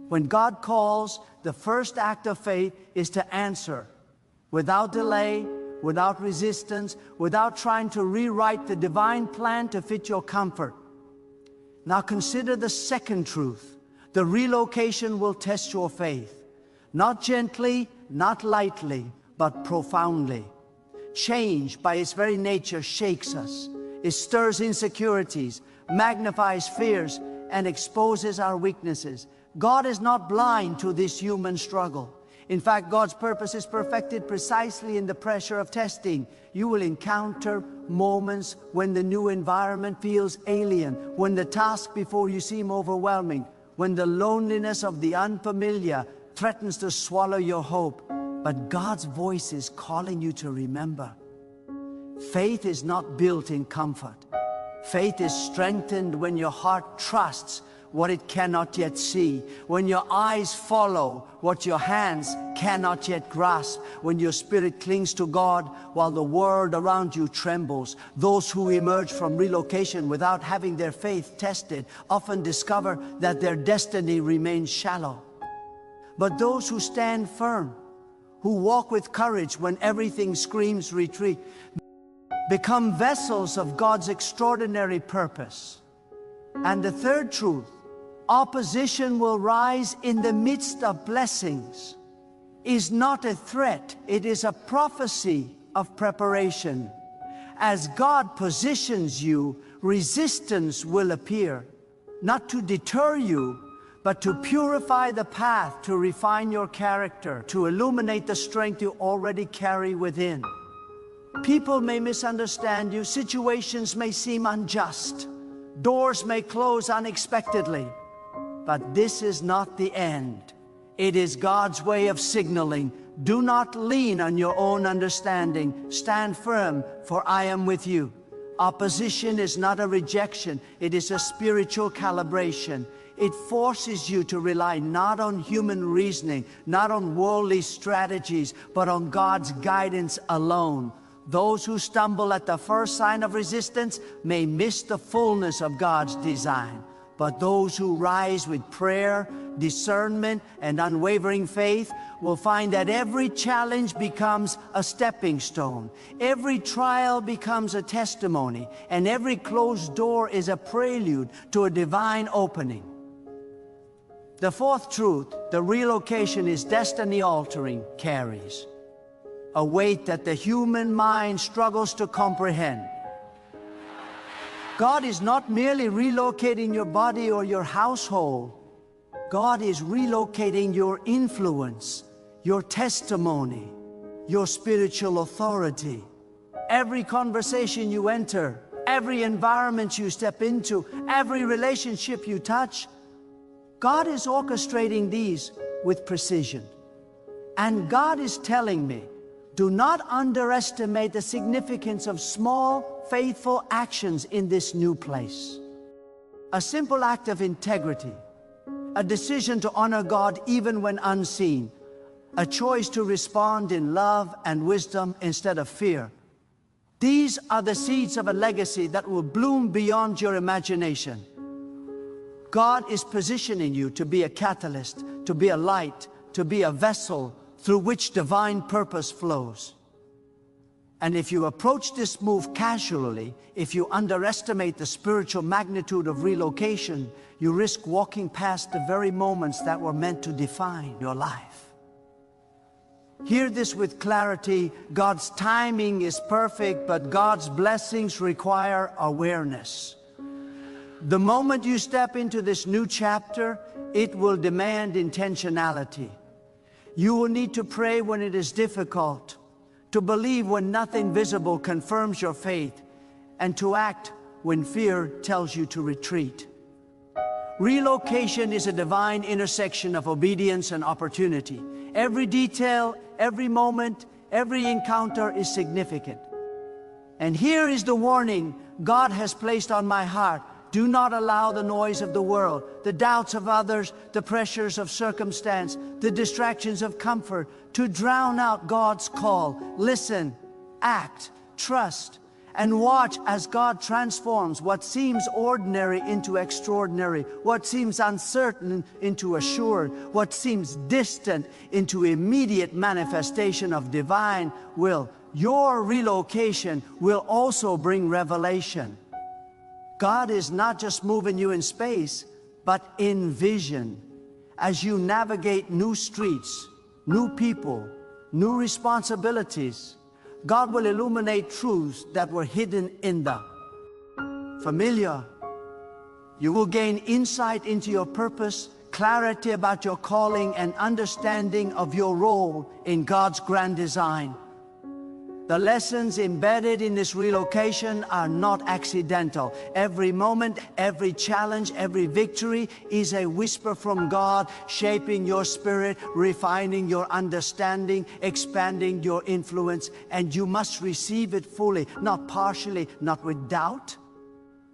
A: When God calls, the first act of faith is to answer, without delay, without resistance, without trying to rewrite the divine plan to fit your comfort. Now consider the second truth. The relocation will test your faith. Not gently, not lightly, but profoundly. Change, by its very nature, shakes us. It stirs insecurities, magnifies fears, and exposes our weaknesses. God is not blind to this human struggle. In fact, God's purpose is perfected precisely in the pressure of testing. You will encounter moments when the new environment feels alien, when the task before you seems overwhelming, when the loneliness of the unfamiliar threatens to swallow your hope. But God's voice is calling you to remember. Faith is not built in comfort. Faith is strengthened when your heart trusts what it cannot yet see, when your eyes follow what your hands cannot yet grasp, when your spirit clings to God while the world around you trembles. Those who emerge from relocation without having their faith tested often discover that their destiny remains shallow. But those who stand firm, who walk with courage when everything screams retreat, become vessels of God's extraordinary purpose. And the third truth, opposition will rise in the midst of blessings, is not a threat, it is a prophecy of preparation. As God positions you, resistance will appear, not to deter you, but to purify the path, to refine your character, to illuminate the strength you already carry within. People may misunderstand you, situations may seem unjust, doors may close unexpectedly, but this is not the end. It is God's way of signaling, do not lean on your own understanding, stand firm, for I am with you. Opposition is not a rejection, it is a spiritual calibration. It forces you to rely not on human reasoning, not on worldly strategies, but on God's guidance alone. Those who stumble at the first sign of resistance may miss the fullness of God's design. But those who rise with prayer, discernment, and unwavering faith will find that every challenge becomes a stepping stone. Every trial becomes a testimony, and every closed door is a prelude to a divine opening. The fourth truth, the relocation is destiny-altering, carries a weight that the human mind struggles to comprehend. God is not merely relocating your body or your household. God is relocating your influence, your testimony, your spiritual authority. Every conversation you enter, every environment you step into, every relationship you touch, God is orchestrating these with precision. And God is telling me, do not underestimate the significance of small, faithful actions in this new place. A simple act of integrity, a decision to honor God even when unseen, a choice to respond in love and wisdom instead of fear. These are the seeds of a legacy that will bloom beyond your imagination. God is positioning you to be a catalyst, to be a light, to be a vessel through which divine purpose flows. And if you approach this move casually, if you underestimate the spiritual magnitude of relocation, you risk walking past the very moments that were meant to define your life. Hear this with clarity. God's timing is perfect, but God's blessings require awareness. The moment you step into this new chapter, it will demand intentionality. You will need to pray when it is difficult, to believe when nothing visible confirms your faith, and to act when fear tells you to retreat. Relocation is a divine intersection of obedience and opportunity. Every detail, every moment, every encounter is significant. And here is the warning God has placed on my heart. Do not allow the noise of the world, the doubts of others, the pressures of circumstance, the distractions of comfort to drown out God's call. Listen, act, trust, and watch as God transforms what seems ordinary into extraordinary, what seems uncertain into assured, what seems distant into immediate manifestation of divine will. Your relocation will also bring revelation. God is not just moving you in space, but in vision. As you navigate new streets, new people, new responsibilities, God will illuminate truths that were hidden in the familiar. You will gain insight into your purpose, clarity about your calling, and understanding of your role in God's grand design. The lessons embedded in this relocation are not accidental. Every moment, every challenge, every victory is a whisper from God, shaping your spirit, refining your understanding, expanding your influence, and you must receive it fully, not partially, not with doubt,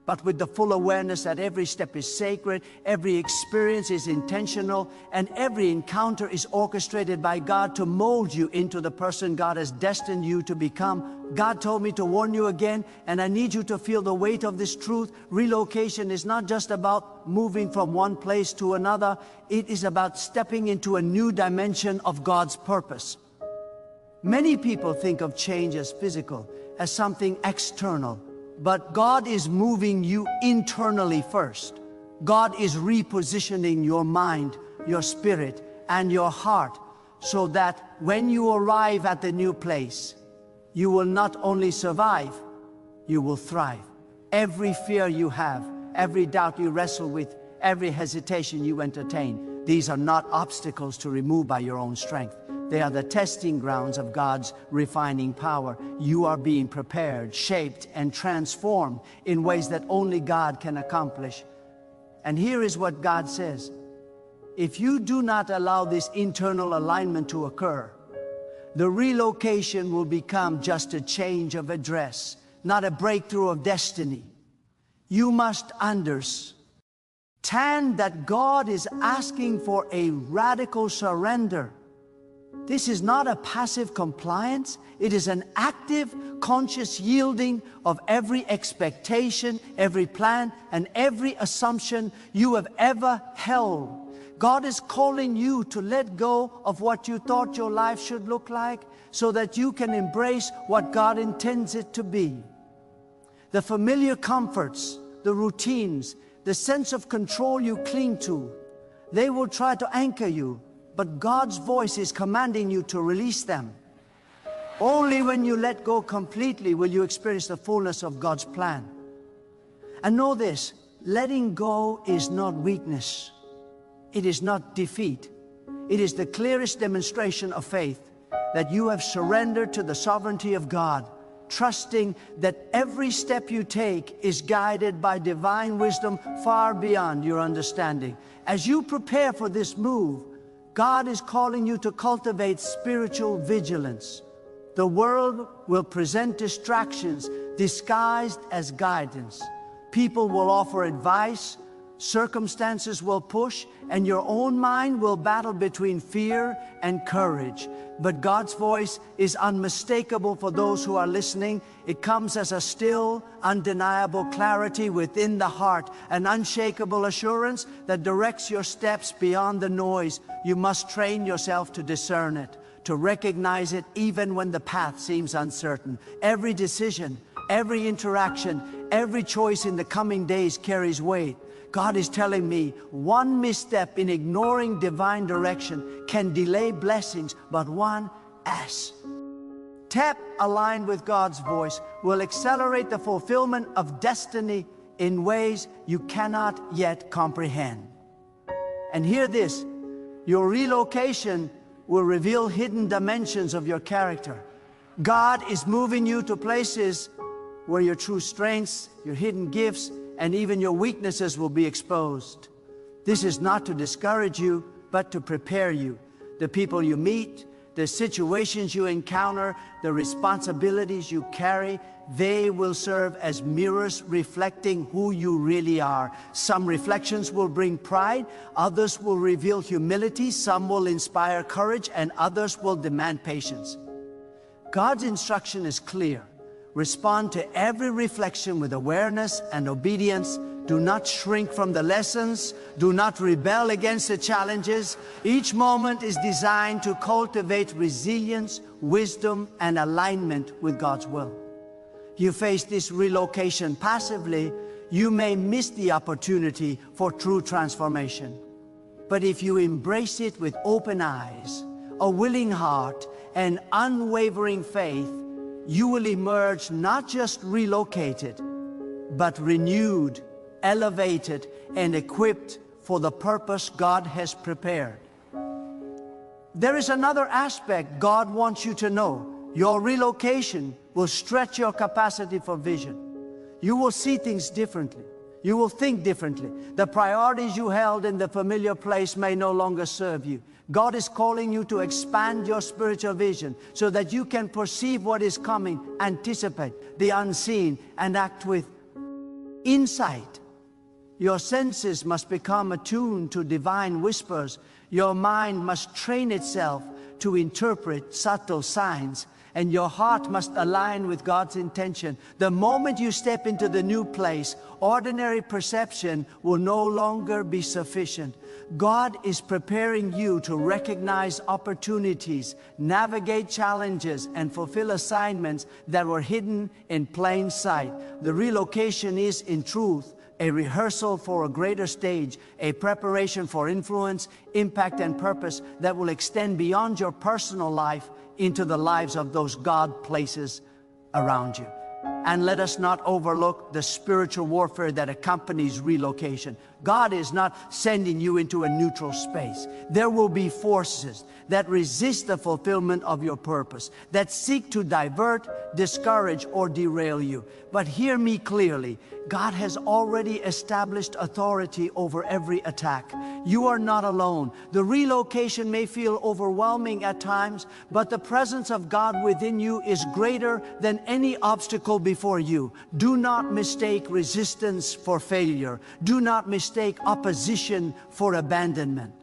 A: but with the full awareness that every step is sacred, every experience is intentional, and every encounter is orchestrated by God to mold you into the person God has destined you to become. God told me to warn you again, and I need you to feel the weight of this truth. Relocation is not just about moving from one place to another. It is about stepping into a new dimension of God's purpose. Many people think of change as physical, as something external. But God is moving you internally first. God is repositioning your mind, your spirit, and your heart so that when you arrive at the new place, you will not only survive, you will thrive. Every fear you have, every doubt you wrestle with, every hesitation you entertain, these are not obstacles to remove by your own strength. They are the testing grounds of God's refining power. You are being prepared, shaped, and transformed in ways that only God can accomplish. And here is what God says. If you do not allow this internal alignment to occur, the relocation will become just a change of address, not a breakthrough of destiny. You must understand that God is asking for a radical surrender. This is not a passive compliance. It is an active, conscious yielding of every expectation, every plan, and every assumption you have ever held. God is calling you to let go of what you thought your life should look like so that you can embrace what God intends it to be. The familiar comforts, the routines, the sense of control you cling to, they will try to anchor you. But God's voice is commanding you to release them. Only when you let go completely will you experience the fullness of God's plan. And know this, letting go is not weakness. It is not defeat. It is the clearest demonstration of faith that you have surrendered to the sovereignty of God, trusting that every step you take is guided by divine wisdom far beyond your understanding. As you prepare for this move, God is calling you to cultivate spiritual vigilance. The world will present distractions disguised as guidance. People will offer advice, circumstances will push, and your own mind will battle between fear and courage. But God's voice is unmistakable for those who are listening. It comes as a still, undeniable clarity within the heart, an unshakable assurance that directs your steps beyond the noise. You must train yourself to discern it, to recognize it even when the path seems uncertain. Every decision, every interaction, every choice in the coming days carries weight. God is telling me one misstep in ignoring divine direction can delay blessings, but one step aligned with God's voice will accelerate the fulfillment of destiny in ways you cannot yet comprehend. And hear this, your relocation will reveal hidden dimensions of your character. God is moving you to places where your true strengths, your hidden gifts, and even your weaknesses will be exposed. This is not to discourage you, but to prepare you. The people you meet, The situations you encounter, the responsibilities you carry, they will serve as mirrors reflecting who you really are. Some reflections will bring pride, others will reveal humility, some will inspire courage, and others will demand patience. God's instruction is clear. Respond to every reflection with awareness and obedience. Do not shrink from the lessons. Do not rebel against the challenges. Each moment is designed to cultivate resilience, wisdom, and alignment with God's will. You face this relocation passively, you may miss the opportunity for true transformation. But if you embrace it with open eyes, a willing heart, and unwavering faith, you will emerge not just relocated, but renewed, elevated, and equipped for the purpose God has prepared. There is another aspect God wants you to know. Your relocation will stretch your capacity for vision. You will see things differently. You will think differently. The priorities you held in the familiar place may no longer serve you. God is calling you to expand your spiritual vision so that you can perceive what is coming, anticipate the unseen, and act with insight. Your senses must become attuned to divine whispers. Your mind must train itself to interpret subtle signs, and your heart must align with God's intention. The moment you step into the new place, ordinary perception will no longer be sufficient. God is preparing you to recognize opportunities, navigate challenges, and fulfill assignments that were hidden in plain sight. The relocation is, in truth, a rehearsal for a greater stage, a preparation for influence, impact, and purpose that will extend beyond your personal life into the lives of those God places around you. And let us not overlook the spiritual warfare that accompanies relocation. God is not sending you into a neutral space. There will be forces that resist the fulfillment of your purpose, that seek to divert, discourage, or derail you. But hear me clearly. God has already established authority over every attack. You are not alone. The relocation may feel overwhelming at times, but the presence of God within you is greater than any obstacle before you. Do not mistake resistance for failure. Do not mistake opposition for abandonment.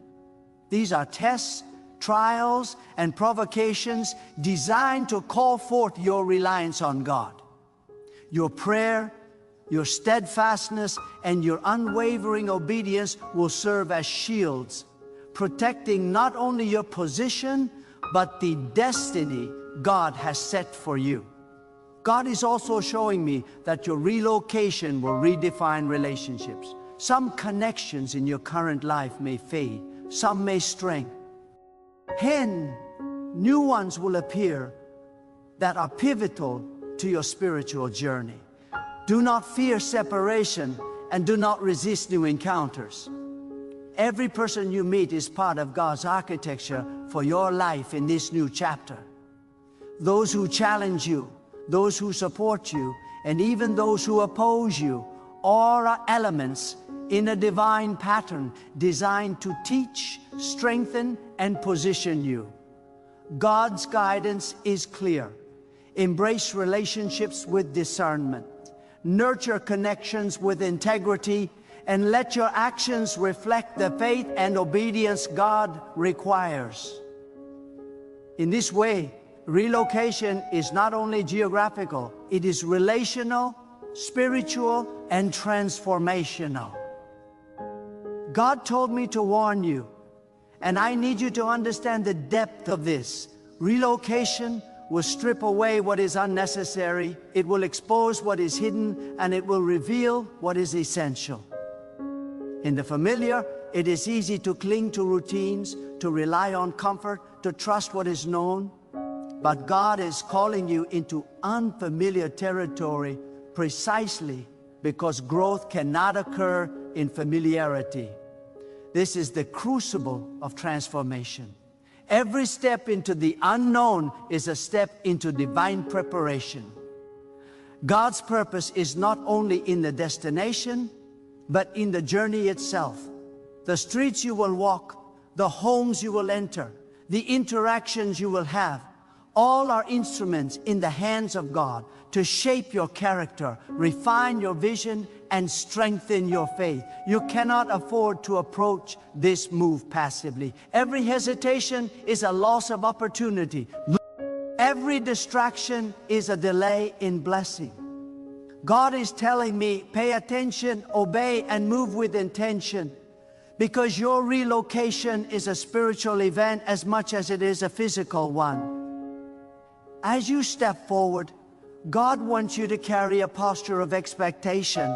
A: These are tests, trials, and provocations designed to call forth your reliance on God. Your prayer, your steadfastness, and your unwavering obedience will serve as shields, protecting not only your position, but the destiny God has set for you. God is also showing me that your relocation will redefine relationships. Some connections in your current life may fade, some may strengthen. Hence, new ones will appear that are pivotal to your spiritual journey. Do not fear separation and do not resist new encounters. Every person you meet is part of God's architecture for your life in this new chapter. Those who challenge you, those who support you, and even those who oppose you, all are elements in a divine pattern designed to teach, strengthen, and position you. God's guidance is clear. Embrace relationships with discernment. Nurture connections with integrity, and let your actions reflect the faith and obedience God requires. In this way, relocation is not only geographical, it is relational, spiritual, and transformational. God told me to warn you, and I need you to understand the depth of this. Relocation will strip away what is unnecessary, it will expose what is hidden, and it will reveal what is essential. In the familiar, it is easy to cling to routines, to rely on comfort, to trust what is known. But God is calling you into unfamiliar territory precisely because growth cannot occur in familiarity. This is the crucible of transformation. Every step into the unknown is a step into divine preparation. God's purpose is not only in the destination, but in the journey itself. The streets you will walk, the homes you will enter, the interactions you will have, all are instruments in the hands of God to shape your character, refine your vision, and strengthen your faith. You cannot afford to approach this move passively. Every hesitation is a loss of opportunity. Every distraction is a delay in blessing. God is telling me, pay attention, obey, and move with intention, because your relocation is a spiritual event as much as it is a physical one. As you step forward, God wants you to carry a posture of expectation.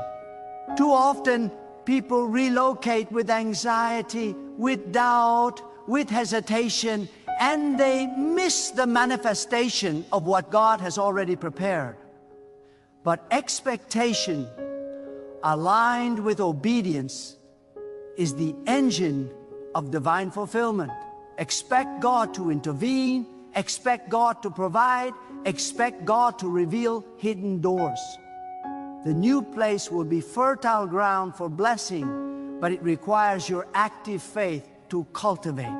A: Too often, people relocate with anxiety, with doubt, with hesitation, and they miss the manifestation of what God has already prepared. But expectation, aligned with obedience, is the engine of divine fulfillment. Expect God to intervene, expect God to provide, expect God to reveal hidden doors. The new place will be fertile ground for blessing, but it requires your active faith to cultivate.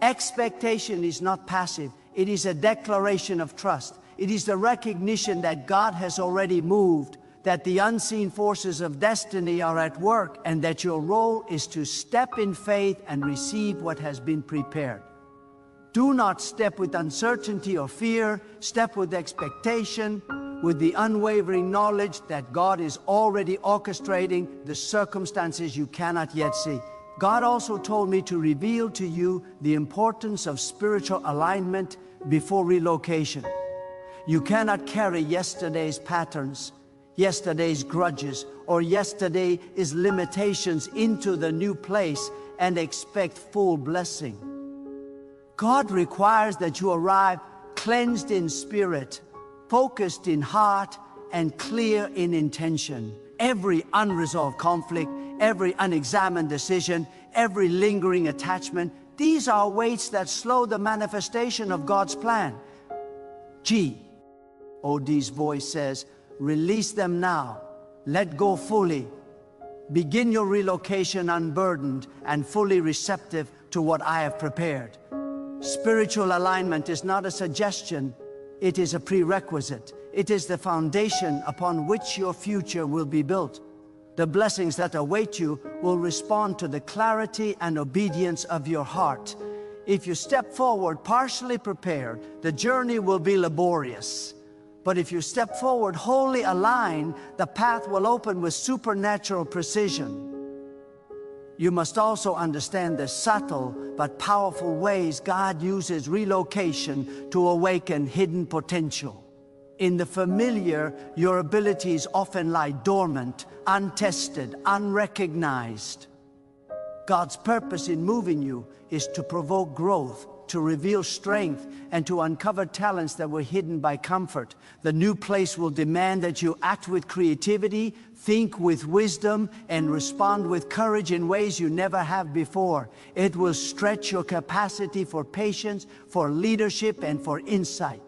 A: Expectation is not passive. It is a declaration of trust. It is the recognition that God has already moved, that the unseen forces of destiny are at work, and that your role is to step in faith and receive what has been prepared. Do not step with uncertainty or fear. Step with expectation, with the unwavering knowledge that God is already orchestrating the circumstances you cannot yet see. God also told me to reveal to you the importance of spiritual alignment before relocation. You cannot carry yesterday's patterns, yesterday's grudges, or yesterday's limitations into the new place and expect full blessing. God requires that you arrive cleansed in spirit, focused in heart, and clear in intention. Every unresolved conflict, every unexamined decision, every lingering attachment, these are weights that slow the manifestation of God's plan. G.O.D.'s voice says, release them now. Let go fully. Begin your relocation unburdened and fully receptive to what I have prepared. Spiritual alignment is not a suggestion. It is a prerequisite. It is the foundation upon which your future will be built. The blessings that await you will respond to the clarity and obedience of your heart. If you step forward partially prepared, the journey will be laborious. But if you step forward wholly aligned, the path will open with supernatural precision. You must also understand the subtle but powerful ways God uses relocation to awaken hidden potential. In the familiar, your abilities often lie dormant, untested, unrecognized. God's purpose in moving you is to provoke growth, to reveal strength, and to uncover talents that were hidden by comfort. The new place will demand that you act with creativity, think with wisdom, and respond with courage in ways you never have before. It will stretch your capacity for patience, for leadership, and for insight.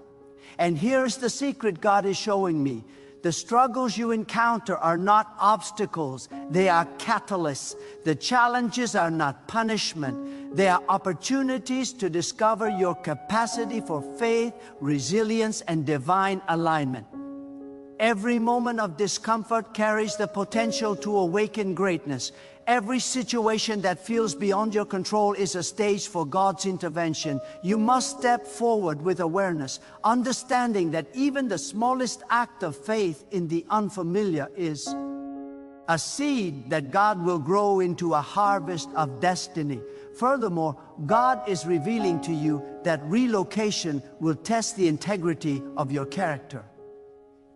A: And here's the secret God is showing me. The struggles you encounter are not obstacles, they are catalysts. The challenges are not punishment, they are opportunities to discover your capacity for faith, resilience, and divine alignment. Every moment of discomfort carries the potential to awaken greatness. Every situation that feels beyond your control is a stage for God's intervention. You must step forward with awareness, understanding that even the smallest act of faith in the unfamiliar is a seed that God will grow into a harvest of destiny. Furthermore, God is revealing to you that relocation will test the integrity of your character.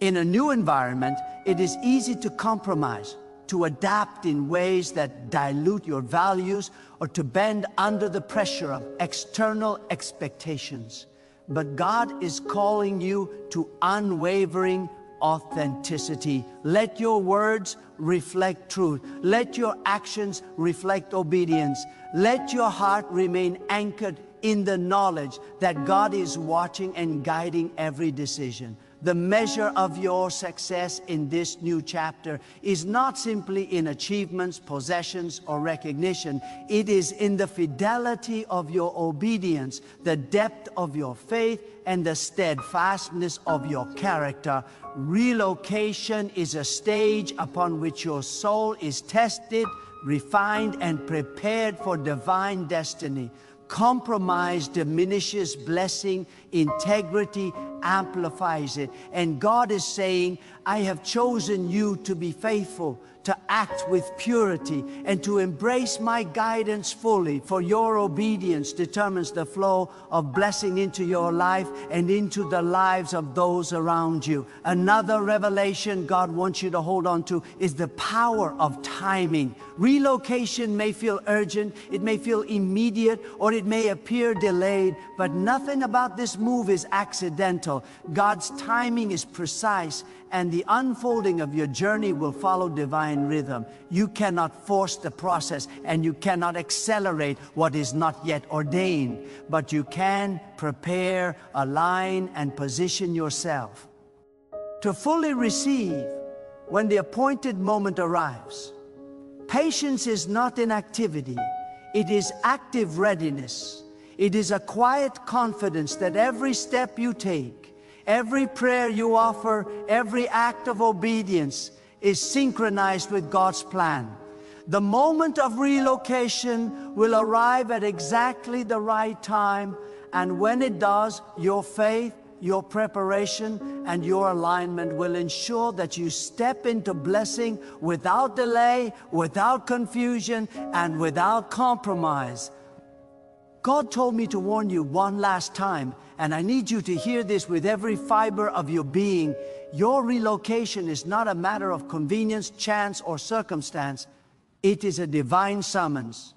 A: In a new environment, it is easy to compromise, to adapt in ways that dilute your values, or to bend under the pressure of external expectations. But God is calling you to unwavering authenticity. Let your words reflect truth. Let your actions reflect obedience. Let your heart remain anchored in the knowledge that God is watching and guiding every decision. The measure of your success in this new chapter is not simply in achievements, possessions, or recognition. It is in the fidelity of your obedience, the depth of your faith, and the steadfastness of your character. Relocation is a stage upon which your soul is tested, refined, and prepared for divine destiny. Compromise diminishes blessing, integrity amplifies it. And God is saying, I have chosen you to be faithful, to act with purity, and to embrace my guidance fully, for your obedience determines the flow of blessing into your life and into the lives of those around you. Another revelation God wants you to hold on to is the power of timing. Relocation may feel urgent, it may feel immediate, or it may appear delayed, but nothing about this move is accidental. God's timing is precise, and the unfolding of your journey will follow divine rhythm. You cannot force the process, and you cannot accelerate what is not yet ordained, but you can prepare, align, and position yourself to fully receive when the appointed moment arrives. Patience is not inactivity, it is active readiness. It is a quiet confidence that every step you take, every prayer you offer, every act of obedience is synchronized with God's plan. The moment of relocation will arrive at exactly the right time, and when it does, your faith, your preparation, and your alignment will ensure that you step into blessing without delay, without confusion, and without compromise. God told me to warn you one last time, and I need you to hear this with every fiber of your being. Your relocation is not a matter of convenience, chance, or circumstance. It is a divine summons.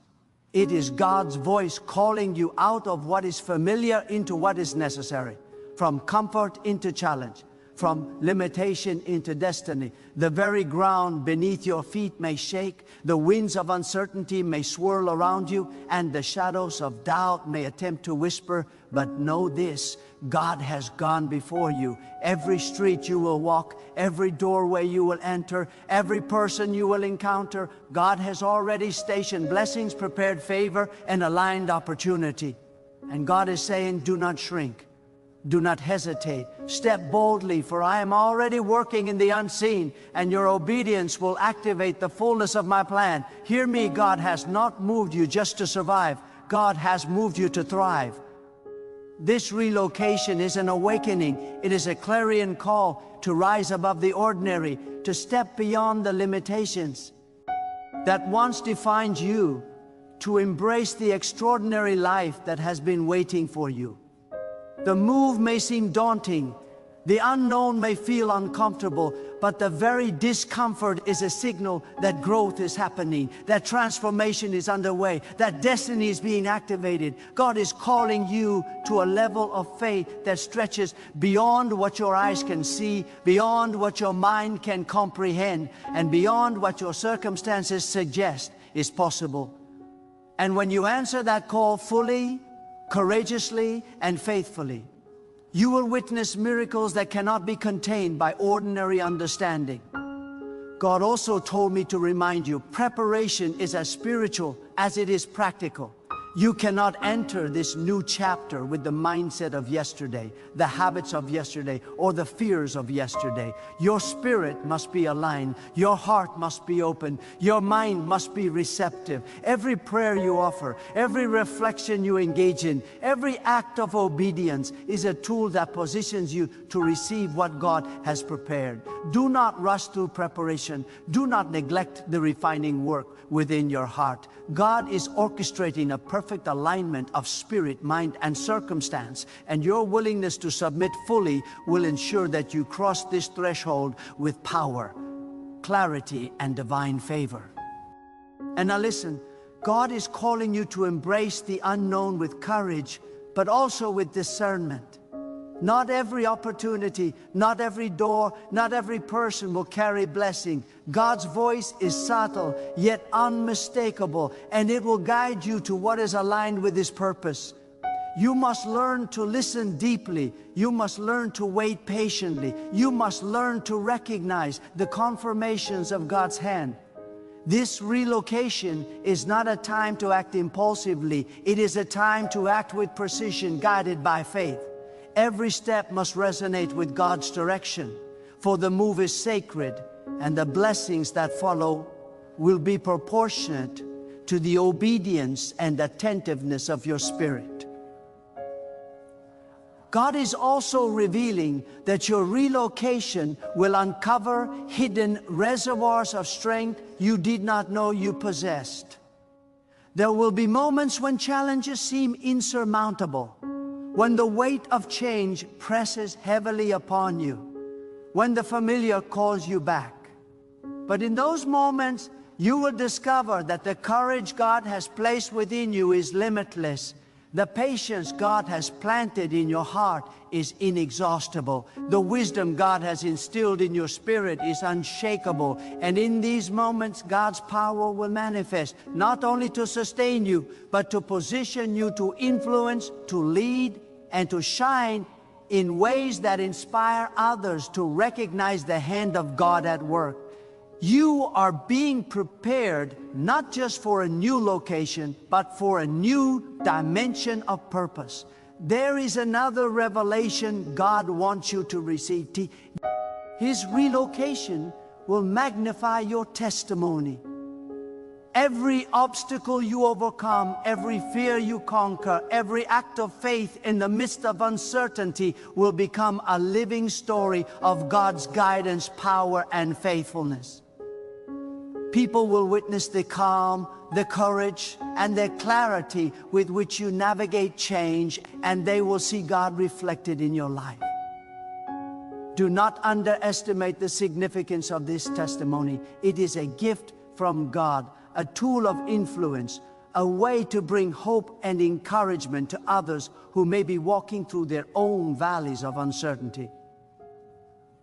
A: It is God's voice calling you out of what is familiar into what is necessary, from comfort into challenge, from limitation into destiny. The very ground beneath your feet may shake, the winds of uncertainty may swirl around you, and the shadows of doubt may attempt to whisper, but know this: God has gone before you. Every street you will walk, every doorway you will enter, every person you will encounter, God has already stationed blessings, prepared favor, and aligned opportunity. And God is saying, do not shrink. Do not hesitate. Step boldly, for I am already working in the unseen, and your obedience will activate the fullness of my plan. Hear me, God has not moved you just to survive. God has moved you to thrive. This relocation is an awakening. It is a clarion call to rise above the ordinary, to step beyond the limitations that once defined you, to embrace the extraordinary life that has been waiting for you. The move may seem daunting, the unknown may feel uncomfortable, but the very discomfort is a signal that growth is happening, that transformation is underway, that destiny is being activated. God is calling you to a level of faith that stretches beyond what your eyes can see, beyond what your mind can comprehend, and beyond what your circumstances suggest is possible. And when you answer that call fully, courageously, and faithfully, you will witness miracles that cannot be contained by ordinary understanding. God also told me to remind you, preparation is as spiritual as it is practical. You cannot enter this new chapter with the mindset of yesterday, the habits of yesterday, or the fears of yesterday. Your spirit must be aligned. Your heart must be open. Your mind must be receptive. Every prayer you offer, every reflection you engage in, every act of obedience is a tool that positions you to receive what God has prepared. Do not rush through preparation. Do not neglect the refining work within your heart. God is orchestrating a perfect alignment of spirit, mind, and circumstance, and your willingness to submit fully will ensure that you cross this threshold with power, clarity, and divine favor. And now listen, God is calling you to embrace the unknown with courage, but also with discernment. Not every opportunity, not every door, not every person will carry blessing. God's voice is subtle, yet unmistakable, and it will guide you to what is aligned with His purpose. You must learn to listen deeply. You must learn to wait patiently. You must learn to recognize the confirmations of God's hand. This relocation is not a time to act impulsively. It is a time to act with precision, guided by faith. Every step must resonate with God's direction, for the move is sacred, and the blessings that follow will be proportionate to the obedience and attentiveness of your spirit. God is also revealing that your relocation will uncover hidden reservoirs of strength you did not know you possessed. There will be moments when challenges seem insurmountable, when the weight of change presses heavily upon you, when the familiar calls you back. But in those moments, you will discover that the courage God has placed within you is limitless. The patience God has planted in your heart is inexhaustible. The wisdom God has instilled in your spirit is unshakable. And in these moments, God's power will manifest, not only to sustain you, but to position you to influence, to lead, and to shine in ways that inspire others to recognize the hand of God at work. You are being prepared not just for a new location, but for a new dimension of purpose. There is another revelation God wants you to receive. His relocation will magnify your testimony. Every obstacle you overcome, every fear you conquer, every act of faith in the midst of uncertainty will become a living story of God's guidance, power, and faithfulness. People will witness the calm, the courage, and the clarity with which you navigate change, and they will see God reflected in your life. Do not underestimate the significance of this testimony. It is a gift from God, a tool of influence, a way to bring hope and encouragement to others who may be walking through their own valleys of uncertainty.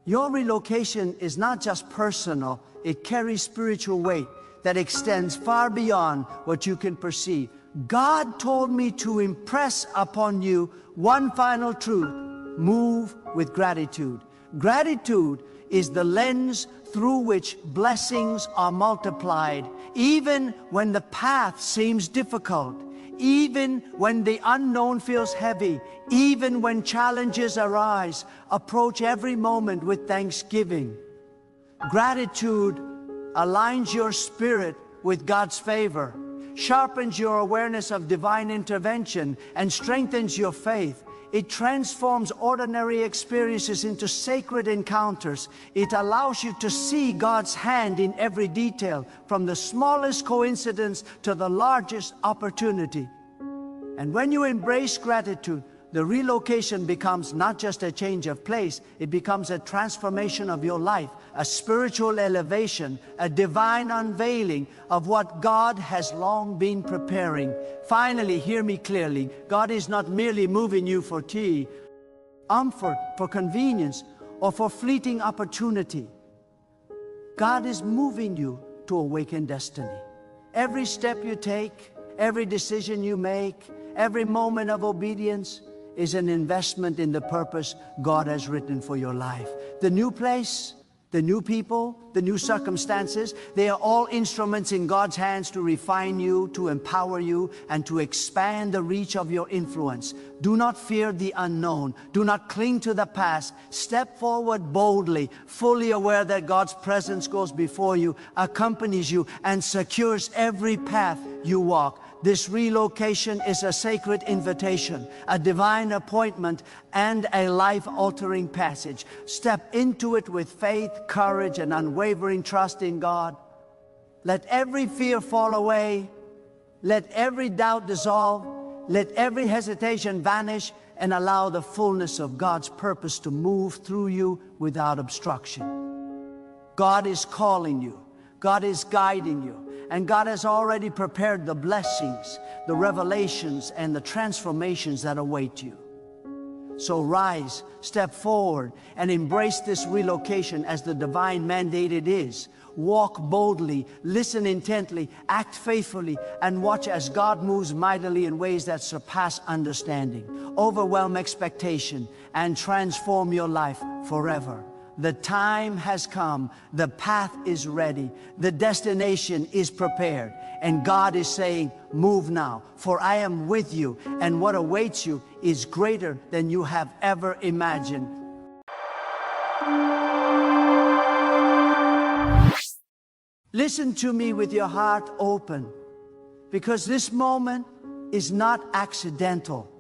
A: Your relocation is not just personal, it carries spiritual weight that extends far beyond what you can perceive. God told me to impress upon you one final truth: move with gratitude. Gratitude is the lens through which blessings are multiplied, even when the path seems difficult, even when the unknown feels heavy, even when challenges arise. Approach every moment with thanksgiving. Gratitude aligns your spirit with God's favor, sharpens your awareness of divine intervention, and strengthens your faith. It transforms ordinary experiences into sacred encounters. It allows you to see God's hand in every detail, from the smallest coincidence to the largest opportunity. And when you embrace gratitude, the relocation becomes not just a change of place, it becomes a transformation of your life, a spiritual elevation, a divine unveiling of what God has long been preparing. Finally, hear me clearly. God is not merely moving you for comfort, for convenience, or for fleeting opportunity. God is moving you to awaken destiny. Every step you take, every decision you make, every moment of obedience is an investment in the purpose God has written for your life. The new place, the new people, the new circumstances, they are all instruments in God's hands to refine you, to empower you, and to expand the reach of your influence. Do not fear the unknown. Do not cling to the past. Step forward boldly, fully aware that God's presence goes before you, accompanies you, and secures every path you walk. This relocation is a sacred invitation, a divine appointment, and a life-altering passage. Step into it with faith, courage, and unwavering trust in God. Let every fear fall away. Let every doubt dissolve. Let every hesitation vanish, and allow the fullness of God's purpose to move through you without obstruction. God is calling you. God is guiding you. And God has already prepared the blessings, the revelations, and the transformations that await you. So rise, step forward, and embrace this relocation as the divine mandate it is. Walk boldly, listen intently, act faithfully, and watch as God moves mightily in ways that surpass understanding, overwhelm expectation, and transform your life forever. The time has come, the path is ready, the destination is prepared, and God is saying, move now, for I am with you, and what awaits you is greater than you have ever imagined. Listen to me with your heart open, because this moment is not accidental.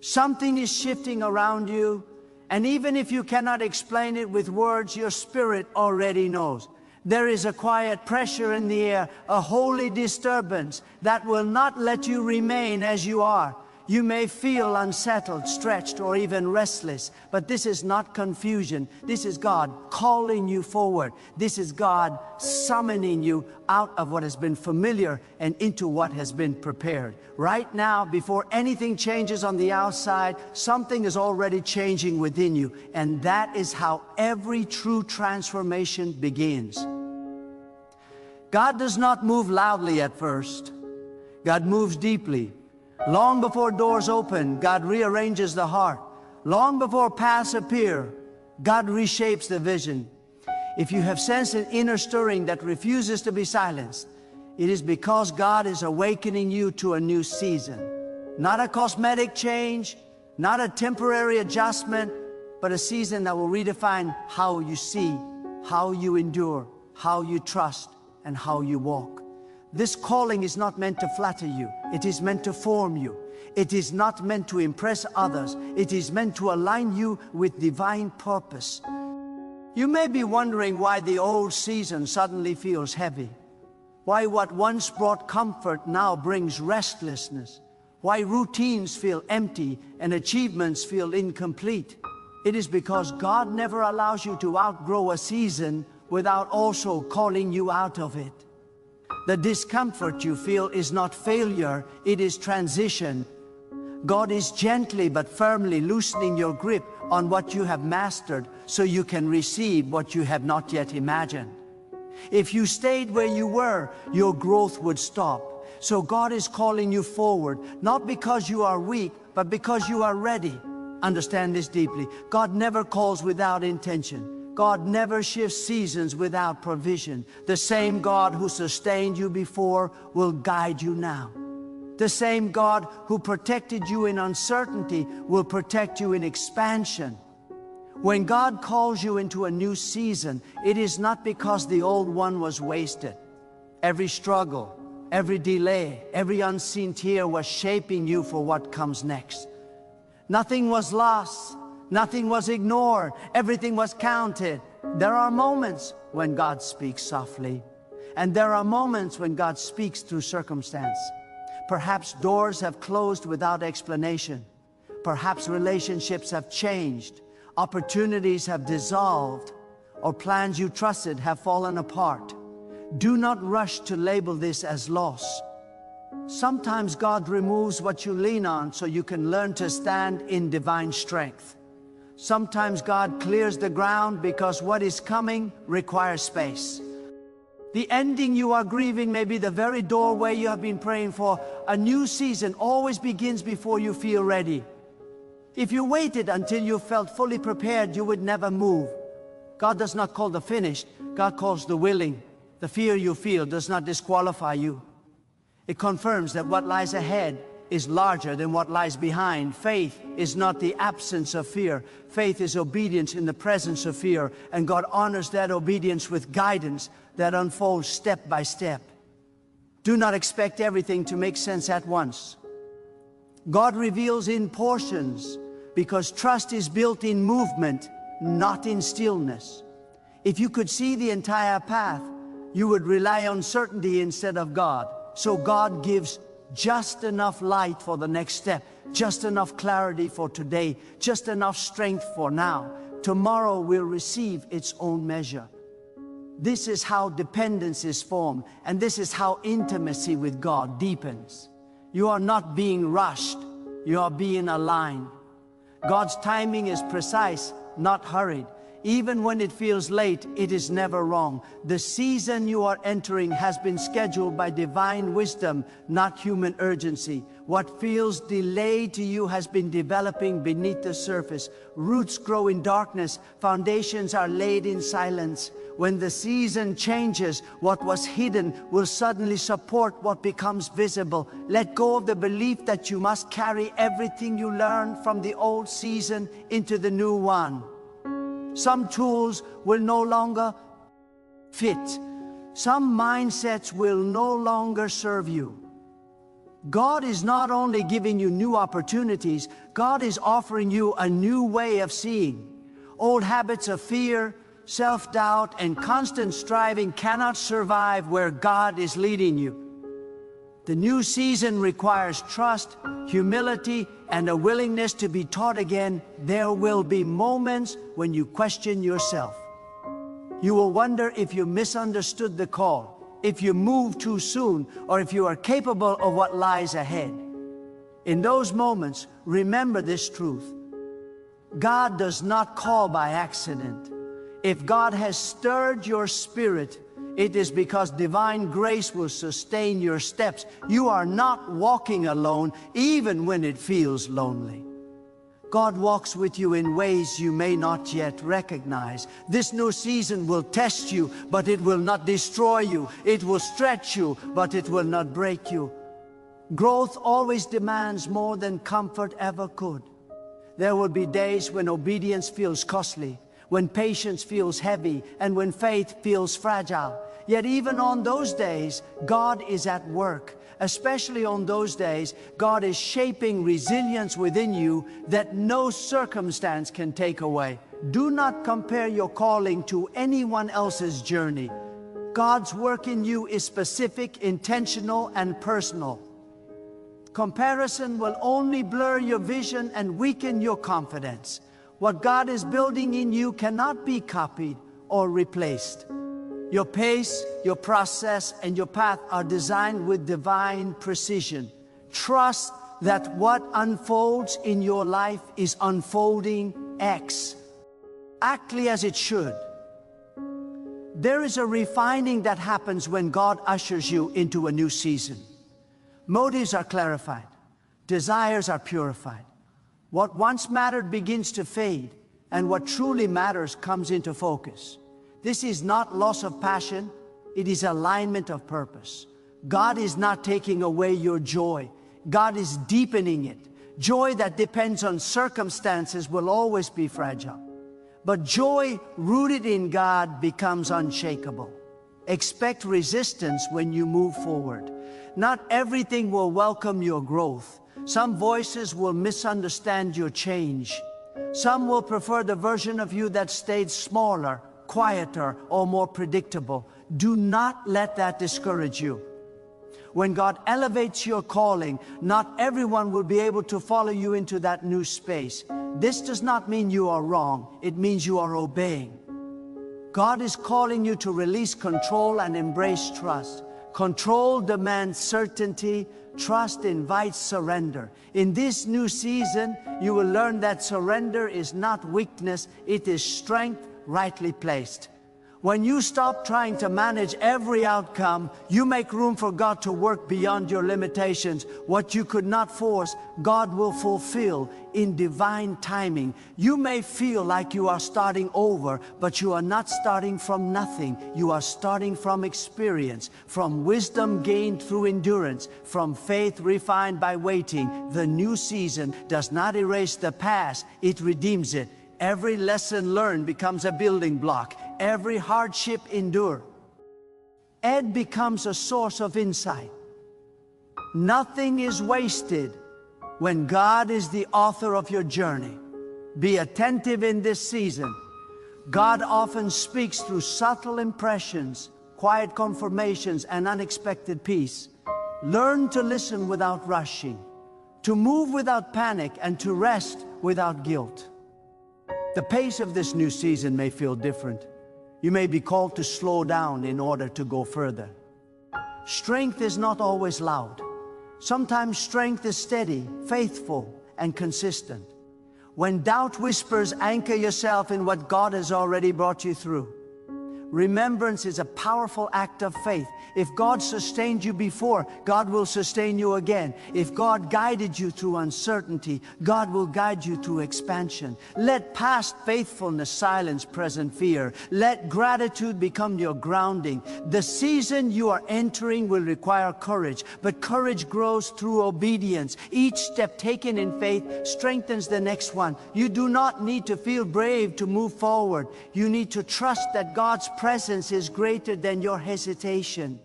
A: Something is shifting around you, and even if you cannot explain it with words, your spirit already knows. There is a quiet pressure in the air, a holy disturbance that will not let you remain as you are. You may feel unsettled, stretched, or even restless, but this is not confusion. This is God calling you forward. This is God summoning you out of what has been familiar and into what has been prepared. Right now, before anything changes on the outside, something is already changing within you, and that is how every true transformation begins. God does not move loudly at first. God moves deeply. Long before doors open, God rearranges the heart. Long before paths appear, God reshapes the vision. If you have sensed an inner stirring that refuses to be silenced, it is because God is awakening you to a new season. Not a cosmetic change, not a temporary adjustment, but a season that will redefine how you see, how you endure, how you trust, and how you walk. This calling is not meant to flatter you. It is meant to form you. It is not meant to impress others. It is meant to align you with divine purpose. You may be wondering why the old season suddenly feels heavy. Why what once brought comfort now brings restlessness. Why routines feel empty and achievements feel incomplete. It is because God never allows you to outgrow a season without also calling you out of it. The discomfort you feel is not failure, it is transition. God is gently but firmly loosening your grip on what you have mastered so you can receive what you have not yet imagined. If you stayed where you were, your growth would stop. So God is calling you forward, not because you are weak, but because you are ready. Understand this deeply. God never calls without intention. God never shifts seasons without provision. The same God who sustained you before will guide you now. The same God who protected you in uncertainty will protect you in expansion. When God calls you into a new season, it is not because the old one was wasted. Every struggle, every delay, every unseen tear was shaping you for what comes next. Nothing was lost. Nothing was ignored. Everything was counted. There are moments when God speaks softly, and there are moments when God speaks through circumstance. Perhaps doors have closed without explanation. Perhaps relationships have changed. Opportunities have dissolved, or plans you trusted have fallen apart. Do not rush to label this as loss. Sometimes God removes what you lean on so you can learn to stand in divine strength. Sometimes God clears the ground because what is coming requires space. The ending you are grieving may be the very doorway you have been praying for. A new season always begins before you feel ready. If you waited until you felt fully prepared, you would never move. God does not call the finished, God calls the willing. The fear you feel does not disqualify you. It confirms that what lies ahead is larger than what lies behind. Faith is not the absence of fear. Faith is obedience in the presence of fear, and God honors that obedience with guidance that unfolds step by step. Do not expect everything to make sense at once. God reveals in portions because trust is built in movement, not in stillness. If you could see the entire path, you would rely on certainty instead of God. So God gives just enough light for the next step, just enough clarity for today, just enough strength for now. Tomorrow will receive its own measure. This is how dependence is formed, and this is how intimacy with God deepens. You are not being rushed, you are being aligned. God's timing is precise, not hurried. Even when it feels late, it is never wrong. The season you are entering has been scheduled by divine wisdom, not human urgency. What feels delayed to you has been developing beneath the surface. Roots grow in darkness, foundations are laid in silence. When the season changes, what was hidden will suddenly support what becomes visible. Let go of the belief that you must carry everything you learned from the old season into the new one. Some tools will no longer fit. Some mindsets will no longer serve you. God is not only giving you new opportunities, God is offering you a new way of seeing. Old habits of fear, self-doubt, and constant striving cannot survive where God is leading you. The new season requires trust, humility, and a willingness to be taught again. There will be moments when you question yourself. You will wonder if you misunderstood the call, if you moved too soon, or if you are capable of what lies ahead. In those moments, remember this truth. God does not call by accident. If God has stirred your spirit, it is because divine grace will sustain your steps. You are not walking alone, even when it feels lonely. God walks with you in ways you may not yet recognize. This new season will test you, but it will not destroy you. It will stretch you, but it will not break you. Growth always demands more than comfort ever could. There will be days when obedience feels costly, when patience feels heavy, and when faith feels fragile. Yet even on those days, God is at work. Especially on those days, God is shaping resilience within you that no circumstance can take away. Do not compare your calling to anyone else's journey. God's work in you is specific, intentional, and personal. Comparison will only blur your vision and weaken your confidence. What God is building in you cannot be copied or replaced. Your pace, your process, and your path are designed with divine precision. Trust that what unfolds in your life is unfolding exactly as it should. There is a refining that happens when God ushers you into a new season. Motives are clarified. Desires are purified. What once mattered begins to fade, and what truly matters comes into focus. This is not loss of passion, it is alignment of purpose. God is not taking away your joy, God is deepening it. Joy that depends on circumstances will always be fragile. But joy rooted in God becomes unshakable. Expect resistance when you move forward. Not everything will welcome your growth. Some voices will misunderstand your change. Some will prefer the version of you that stayed smaller, quieter, or more predictable. Do not let that discourage you. When God elevates your calling, not everyone will be able to follow you into that new space. This does not mean you are wrong. It means you are obeying. God is calling you to release control and embrace trust. Control demands certainty. Trust invites surrender. In this new season, you will learn that surrender is not weakness, it is strength rightly placed. When you stop trying to manage every outcome, you make room for God to work beyond your limitations. What you could not force, God will fulfill in divine timing. You may feel like you are starting over, but you are not starting from nothing. You are starting from experience, from wisdom gained through endurance, from faith refined by waiting. The new season does not erase the past, it redeems it. Every lesson learned becomes a building block. Every hardship endured. Ed becomes a source of insight. Nothing is wasted when God is the author of your journey. Be attentive in this season. God often speaks through subtle impressions, quiet confirmations, and unexpected peace. Learn to listen without rushing, to move without panic, and to rest without guilt. The pace of this new season may feel different. You may be called to slow down in order to go further. Strength is not always loud. Sometimes strength is steady, faithful, and consistent. When doubt whispers, anchor yourself in what God has already brought you through. Remembrance is a powerful act of faith. If God sustained you before, God will sustain you again. If God guided you through uncertainty, God will guide you through expansion. Let past faithfulness silence present fear. Let gratitude become your grounding. The season you are entering will require courage, but courage grows through obedience. Each step taken in faith strengthens the next one. You do not need to feel brave to move forward. You need to trust that God's presence is greater than your hesitation.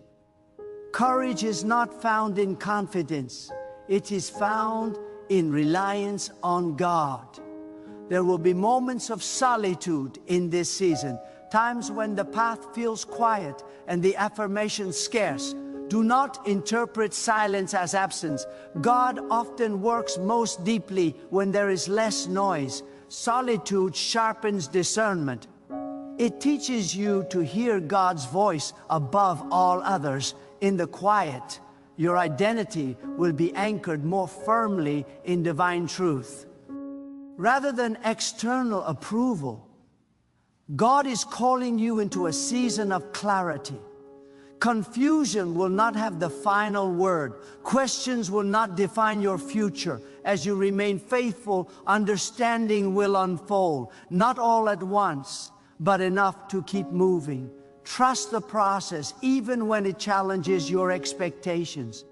A: Courage is not found in confidence. It is found in reliance on God. There will be moments of solitude in this season, times when the path feels quiet and the affirmation scarce. Do not interpret silence as absence. God often works most deeply when there is less noise. Solitude sharpens discernment. It teaches you to hear God's voice above all others. In the quiet, your identity will be anchored more firmly in divine truth. Rather than external approval, God is calling you into a season of clarity. Confusion will not have the final word. Questions will not define your future. As you remain faithful, understanding will unfold, not all at once, but enough to keep moving. Trust the process, even when it challenges your expectations.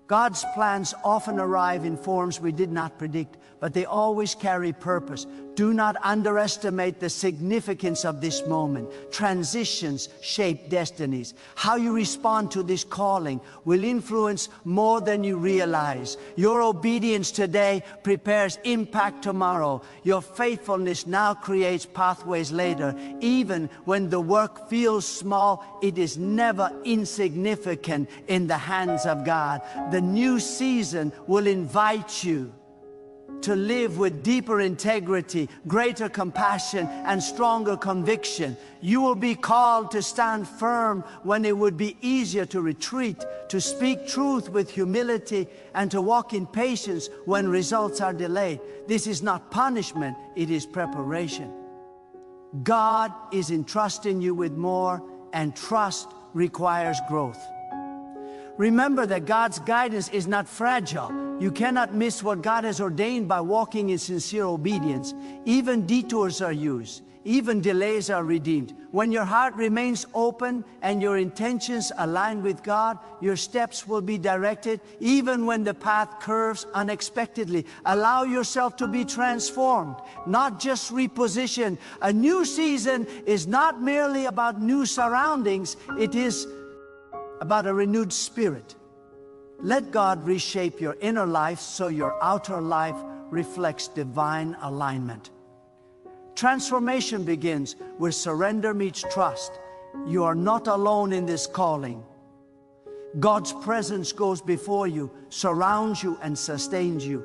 A: God's plans often arrive in forms we did not predict, but they always carry purpose. Do not underestimate the significance of this moment. Transitions shape destinies. How you respond to this calling will influence more than you realize. Your obedience today prepares impact tomorrow. Your faithfulness now creates pathways later. Even when the work feels small, it is never insignificant in the hands of God. The new season will invite you to live with deeper integrity, greater compassion, and stronger conviction. You will be called to stand firm when it would be easier to retreat, to speak truth with humility, and to walk in patience when results are delayed. This is not punishment, it is preparation. God is entrusting you with more, and trust requires growth. Remember that God's guidance is not fragile. You cannot miss what God has ordained by walking in sincere obedience. Even detours are used. Even delays are redeemed. When your heart remains open and your intentions align with God, your steps will be directed even when the path curves unexpectedly. Allow yourself to be transformed, not just repositioned. A new season is not merely about new surroundings. It is about a renewed spirit. Let God reshape your inner life so your outer life reflects divine alignment. Transformation begins where surrender meets trust. You are not alone in this calling. God's presence goes before you, surrounds you, and sustains you.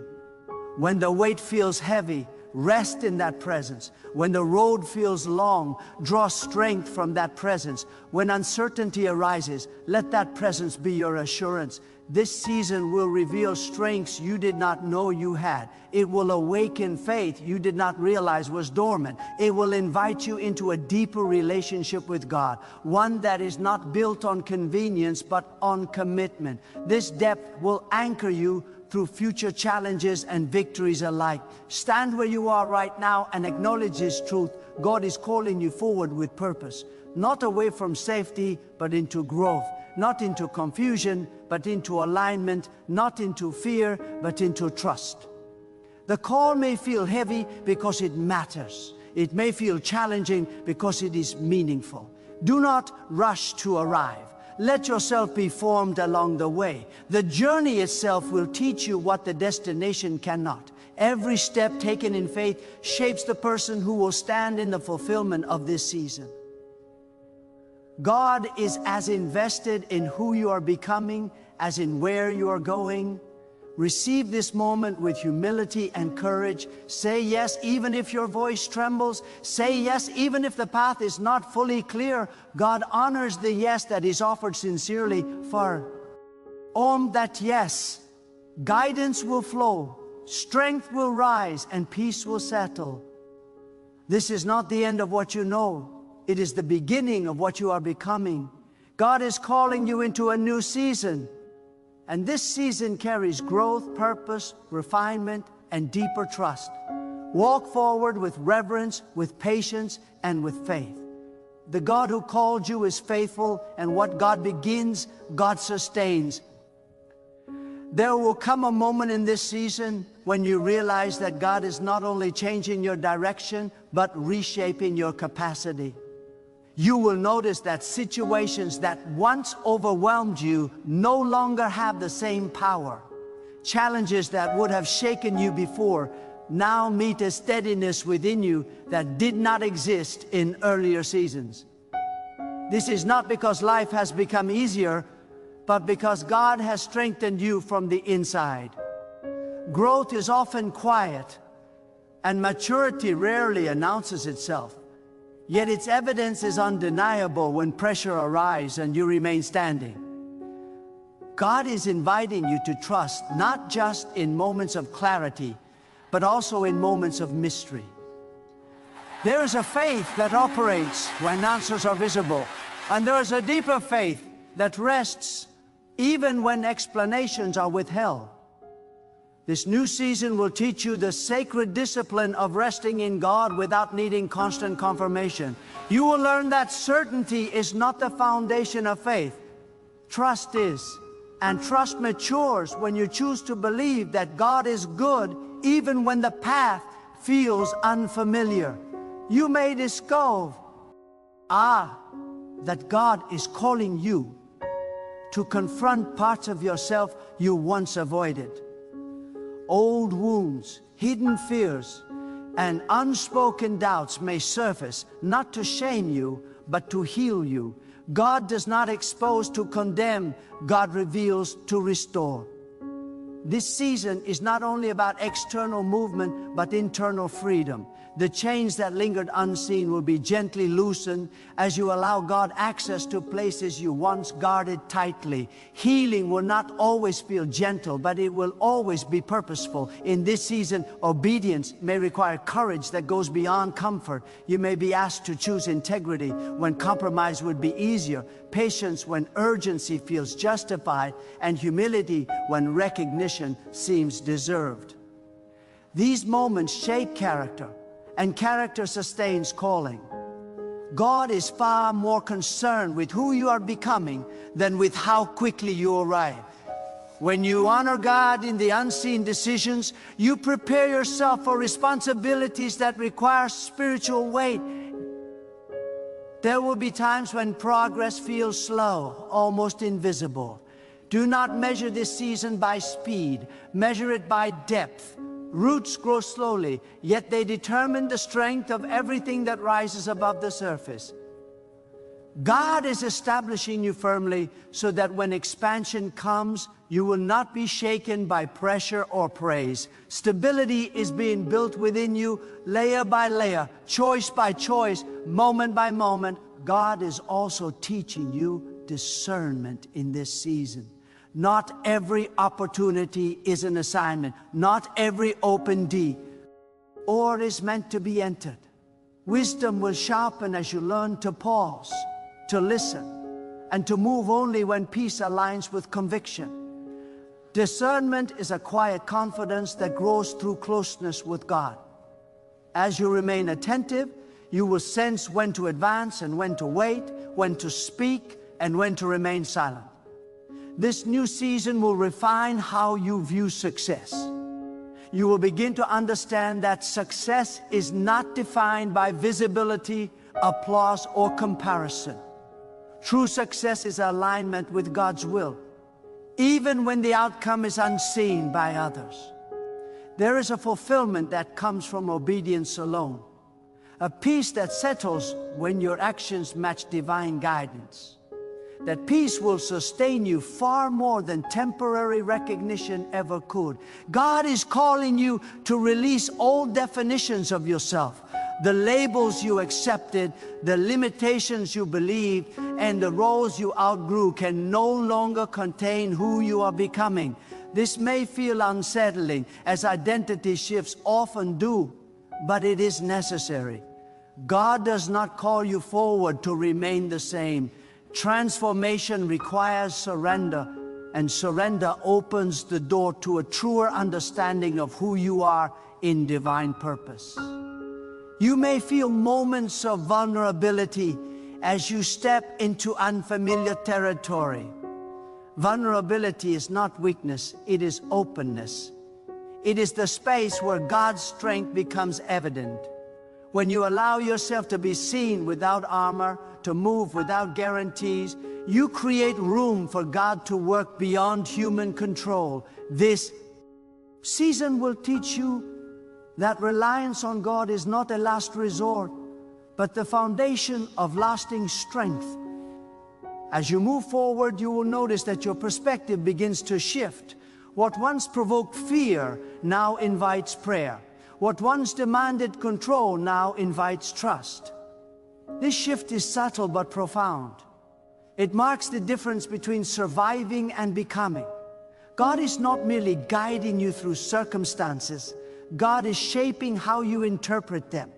A: When the weight feels heavy, rest in that presence. When the road feels long, draw strength from that presence. When uncertainty arises, let that presence be your assurance. This season will reveal strengths you did not know you had. It will awaken faith you did not realize was dormant. It will invite you into a deeper relationship with God, one that is not built on convenience but on commitment. This depth will anchor you through future challenges and victories alike. Stand where you are right now and acknowledge this truth. God is calling you forward with purpose, not away from safety, but into growth, not into confusion, but into alignment, not into fear, but into trust. The call may feel heavy because it matters. It may feel challenging because it is meaningful. Do not rush to arrive. Let yourself be formed along the way. The journey itself will teach you what the destination cannot. Every step taken in faith shapes the person who will stand in the fulfillment of this season. God is as invested in who you are becoming as in where you are going. Receive this moment with humility and courage. Say yes even if your voice trembles. Say yes even if the path is not fully clear. God honors the yes that is offered sincerely. For that yes, guidance will flow, Strength will rise and peace will settle. This is not the end of what you know. It is the beginning of what you are becoming. God is calling you into a new season. And this season carries growth, purpose, refinement, and deeper trust. Walk forward with reverence, with patience, and with faith. The God who called you is faithful, and what God begins, God sustains. There will come a moment in this season when you realize that God is not only changing your direction, but reshaping your capacity. You will notice that situations that once overwhelmed you no longer have the same power. Challenges that would have shaken you before now meet a steadiness within you that did not exist in earlier seasons. This is not because life has become easier, but because God has strengthened you from the inside. Growth is often quiet, and maturity rarely announces itself. Yet its evidence is undeniable when pressure arises and you remain standing. God is inviting you to trust, not just in moments of clarity, but also in moments of mystery. There is a faith that operates when answers are visible, and there is a deeper faith that rests even when explanations are withheld. This new season will teach you the sacred discipline of resting in God without needing constant confirmation. You will learn that certainty is not the foundation of faith. Trust is. And trust matures when you choose to believe that God is good even when the path feels unfamiliar. You may discover, that God is calling you to confront parts of yourself you once avoided. Old wounds, hidden fears, and unspoken doubts may surface, not to shame you, but to heal you. God does not expose to condemn, God reveals to restore. This season is not only about external movement, but internal freedom. The chains that lingered unseen will be gently loosened as you allow God access to places you once guarded tightly. Healing will not always feel gentle, but it will always be purposeful. In this season, obedience may require courage that goes beyond comfort. You may be asked to choose integrity when compromise would be easier, patience when urgency feels justified, and humility when recognition seems deserved. These moments shape character, and character sustains calling. God is far more concerned with who you are becoming than with how quickly you arrive. When you honor God in the unseen decisions, you prepare yourself for responsibilities that require spiritual weight. There will be times when progress feels slow, almost invisible. Do not measure this season by speed, measure it by depth. Roots grow slowly, yet they determine the strength of everything that rises above the surface. God is establishing you firmly so that when expansion comes, you will not be shaken by pressure or praise. Stability is being built within you, layer by layer, choice by choice, moment by moment. God is also teaching you discernment in this season. Not every opportunity is an assignment. Not every open door is meant to be entered. Wisdom will sharpen as you learn to pause, to listen, and to move only when peace aligns with conviction. Discernment is a quiet confidence that grows through closeness with God. As you remain attentive, you will sense when to advance and when to wait, when to speak and when to remain silent. This new season will refine how you view success. You will begin to understand that success is not defined by visibility, applause, or comparison. True success is alignment with God's will, even when the outcome is unseen by others. There is a fulfillment that comes from obedience alone, a peace that settles when your actions match divine guidance. That peace will sustain you far more than temporary recognition ever could. God is calling you to release old definitions of yourself, the labels you accepted, the limitations you believed, and the roles you outgrew can no longer contain who you are becoming. This may feel unsettling, as identity shifts often do, but it is necessary. God does not call you forward to remain the same. Transformation requires surrender, and surrender opens the door to a truer understanding of who you are in divine purpose. You may feel moments of vulnerability as you step into unfamiliar territory. Vulnerability is not weakness, it is openness. It is the space where God's strength becomes evident. When you allow yourself to be seen without armor, to move without guarantees, you create room for God to work beyond human control. This season will teach you that reliance on God is not a last resort, but the foundation of lasting strength. As you move forward, you will notice that your perspective begins to shift. What once provoked fear now invites prayer. What once demanded control now invites trust. This shift is subtle but profound. It marks the difference between surviving and becoming. God is not merely guiding you through circumstances. God is shaping how you interpret them.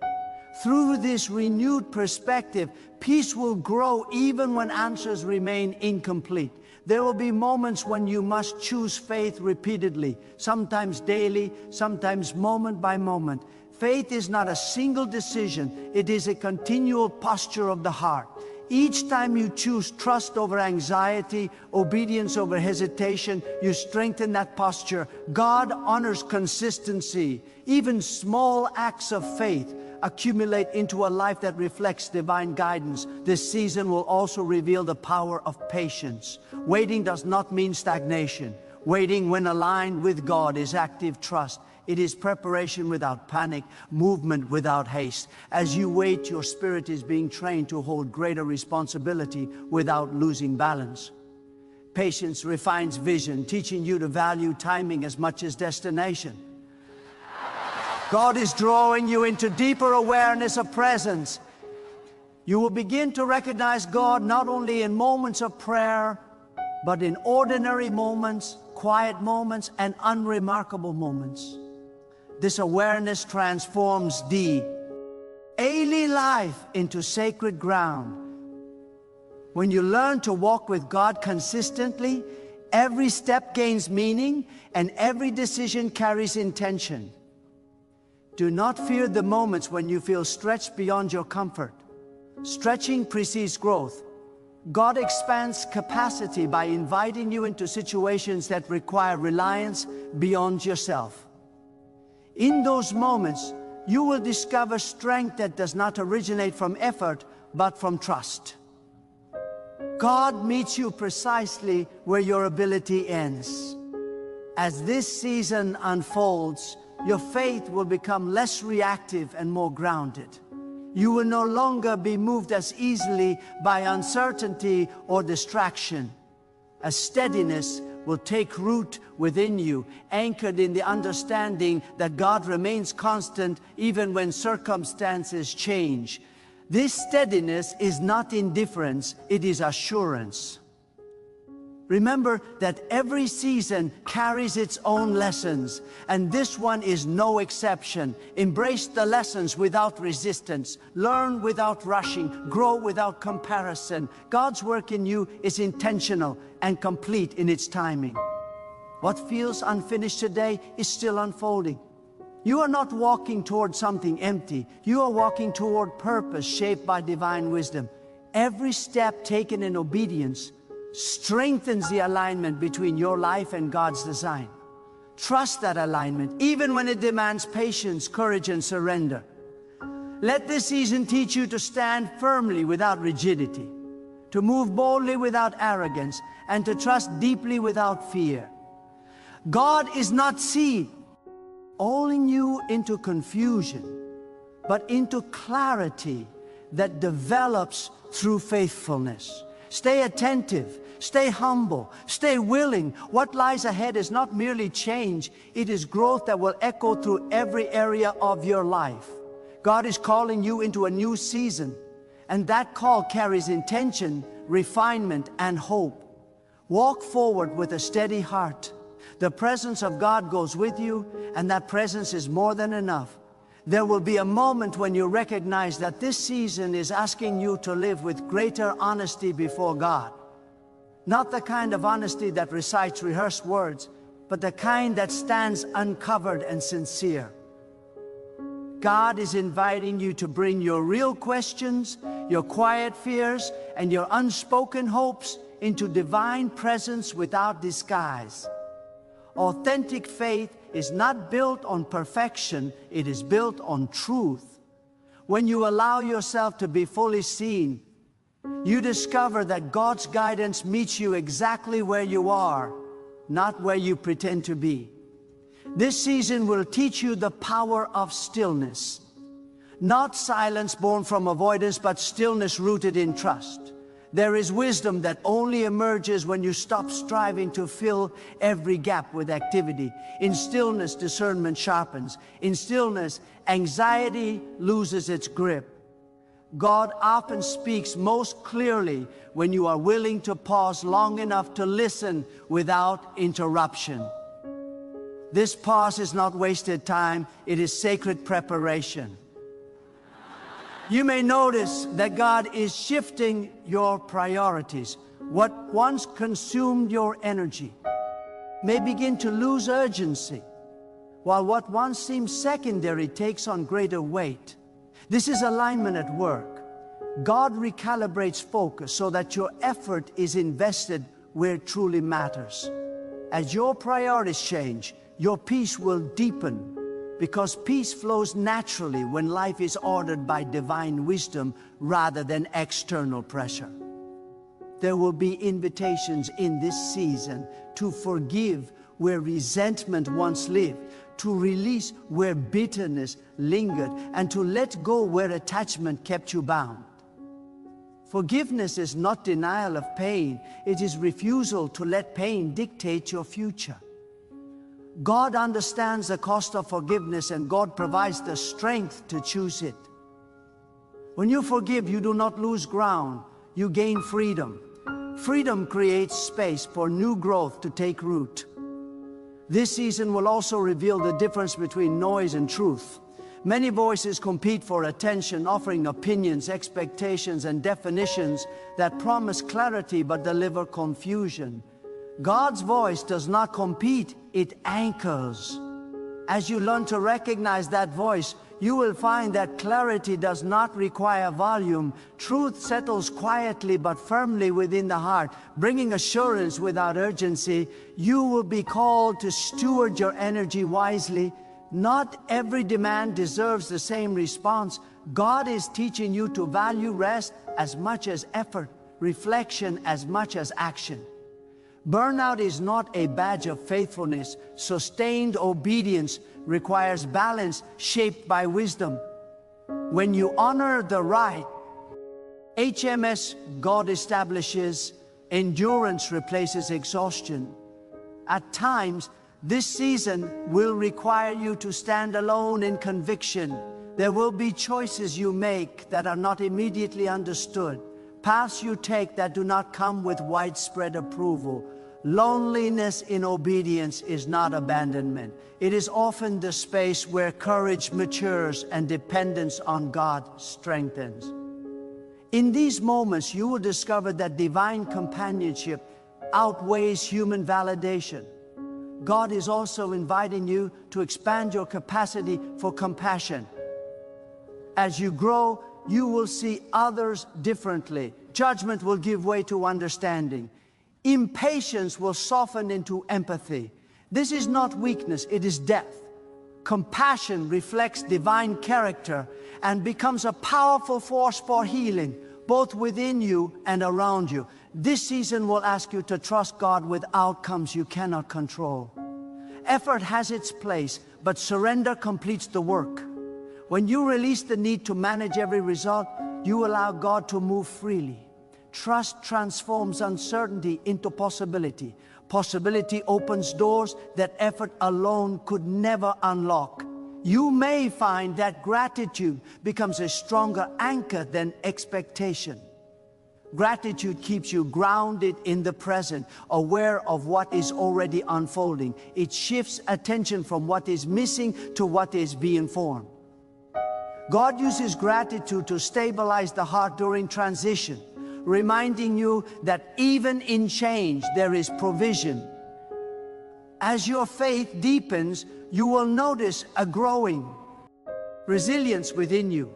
A: Through this renewed perspective, peace will grow even when answers remain incomplete. There will be moments when you must choose faith repeatedly, sometimes daily, sometimes moment by moment. Faith is not a single decision, it is a continual posture of the heart. Each time you choose trust over anxiety, obedience over hesitation, you strengthen that posture. God honors consistency. Even small acts of faith accumulate into a life that reflects divine guidance. This season will also reveal the power of patience. Waiting does not mean stagnation. Waiting, when aligned with God, is active trust. It is preparation without panic, movement without haste. As you wait, your spirit is being trained to hold greater responsibility without losing balance. Patience refines vision, teaching you to value timing as much as destination. God is drawing you into deeper awareness of presence. You will begin to recognize God not only in moments of prayer, but in ordinary moments, quiet moments, and unremarkable moments. This awareness transforms daily life into sacred ground. When you learn to walk with God consistently, every step gains meaning and every decision carries intention. Do not fear the moments when you feel stretched beyond your comfort. Stretching precedes growth. God expands capacity by inviting you into situations that require reliance beyond yourself. In those moments, you will discover strength that does not originate from effort, but from trust. God meets you precisely where your ability ends. As this season unfolds, your faith will become less reactive and more grounded. You will no longer be moved as easily by uncertainty or distraction. A steadiness will take root within you, anchored in the understanding that God remains constant even when circumstances change. This steadiness is not indifference, it is assurance. Remember that every season carries its own lessons, and this one is no exception. Embrace the lessons without resistance. Learn without rushing. Grow without comparison. God's work in you is intentional and complete in its timing. What feels unfinished today is still unfolding. You are not walking toward something empty. You are walking toward purpose shaped by divine wisdom. Every step taken in obedience strengthens the alignment between your life and God's design. Trust that alignment, even when it demands patience, courage, and surrender. Let this season teach you to stand firmly without rigidity, to move boldly without arrogance, and to trust deeply without fear. God is not calling you into confusion, but into clarity that develops through faithfulness. Stay attentive, stay humble, stay willing. What lies ahead is not merely change, it is growth that will echo through every area of your life. God is calling you into a new season, and that call carries intention, refinement, and hope. Walk forward with a steady heart, The presence of God goes with you, and that presence is more than enough. There will be a moment when you recognize that this season is asking you to live with greater honesty before God. Not the kind of honesty that recites rehearsed words, but the kind that stands uncovered and sincere. God is inviting you to bring your real questions, your quiet fears, and your unspoken hopes into divine presence without disguise. Authentic faith is not built on perfection, it is built on truth. When you allow yourself to be fully seen, you discover that God's guidance meets you exactly where you are, not where you pretend to be. This season will teach you the power of stillness. Not silence born from avoidance, but stillness rooted in trust. There is wisdom that only emerges when you stop striving to fill every gap with activity. In stillness, discernment sharpens. In stillness, anxiety loses its grip. God often speaks most clearly when you are willing to pause long enough to listen without interruption. This pause is not wasted time, it is sacred preparation. You may notice that God is shifting your priorities. What once consumed your energy may begin to lose urgency, while what once seemed secondary takes on greater weight. This is alignment at work. God recalibrates focus so that your effort is invested where it truly matters. As your priorities change, your peace will deepen, because peace flows naturally when life is ordered by divine wisdom rather than external pressure. There will be invitations in this season to forgive where resentment once lived, to release where bitterness lingered, and to let go where attachment kept you bound. Forgiveness is not denial of pain, it is refusal to let pain dictate your future. God understands the cost of forgiveness, and God provides the strength to choose it. When you forgive, you do not lose ground, you gain freedom. Freedom creates space for new growth to take root. This season will also reveal the difference between noise and truth. Many voices compete for attention, offering opinions, expectations, and definitions that promise clarity but deliver confusion. God's voice does not compete, it anchors. As you learn to recognize that voice, you will find that clarity does not require volume. Truth settles quietly but firmly within the heart, bringing assurance without urgency. You will be called to steward your energy wisely. Not every demand deserves the same response. God is teaching you to value rest as much as effort, reflection as much as action. Burnout is not a badge of faithfulness. Sustained obedience requires balance shaped by wisdom. When you honor the right, HMS, God establishes, endurance replaces exhaustion. At times, this season will require you to stand alone in conviction. There will be choices you make that are not immediately understood, paths you take that do not come with widespread approval. Loneliness in obedience is not abandonment. It is often the space where courage matures and dependence on God strengthens. In these moments, you will discover that divine companionship outweighs human validation. God is also inviting you to expand your capacity for compassion. As you grow, you will see others differently. Judgment will give way to understanding. Impatience will soften into empathy. This is not weakness, it is depth. Compassion reflects divine character and becomes a powerful force for healing, both within you and around you. This season will ask you to trust God with outcomes you cannot control. Effort has its place, but surrender completes the work. When you release the need to manage every result, you allow God to move freely. Trust transforms uncertainty into possibility. Possibility opens doors that effort alone could never unlock. You may find that gratitude becomes a stronger anchor than expectation. Gratitude keeps you grounded in the present, aware of what is already unfolding. It shifts attention from what is missing to what is being formed. God uses gratitude to stabilize the heart during transition, reminding you that even in change there is provision. As your faith deepens, you will notice a growing resilience within you.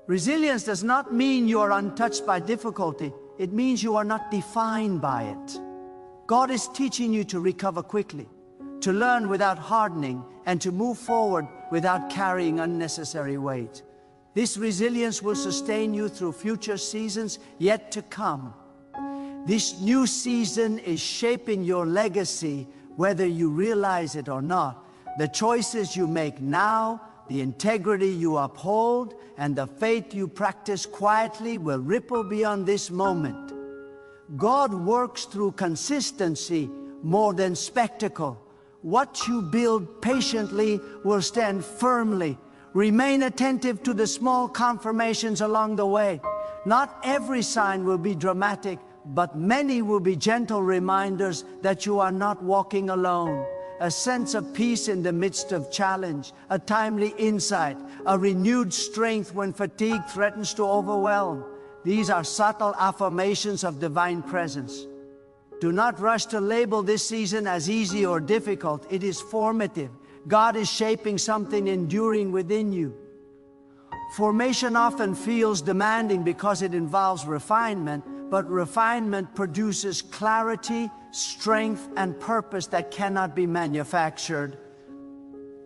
A: Resilience does not mean you are untouched by difficulty. It means you are not defined by it. God is teaching you to recover quickly, to learn without hardening, and to move forward without carrying unnecessary weight. This resilience will sustain you through future seasons yet to come. This new season is shaping your legacy, whether you realize it or not. The choices you make now, the integrity you uphold, and the faith you practice quietly will ripple beyond this moment. God works through consistency more than spectacle. What you build patiently will stand firmly. Remain attentive to the small confirmations along the way. Not every sign will be dramatic, but many will be gentle reminders that you are not walking alone. A sense of peace in the midst of challenge, a timely insight, a renewed strength when fatigue threatens to overwhelm. These are subtle affirmations of divine presence. Do not rush to label this season as easy or difficult. It is formative. God is shaping something enduring within you. Formation often feels demanding because it involves refinement, but refinement produces clarity, strength, and purpose that cannot be manufactured.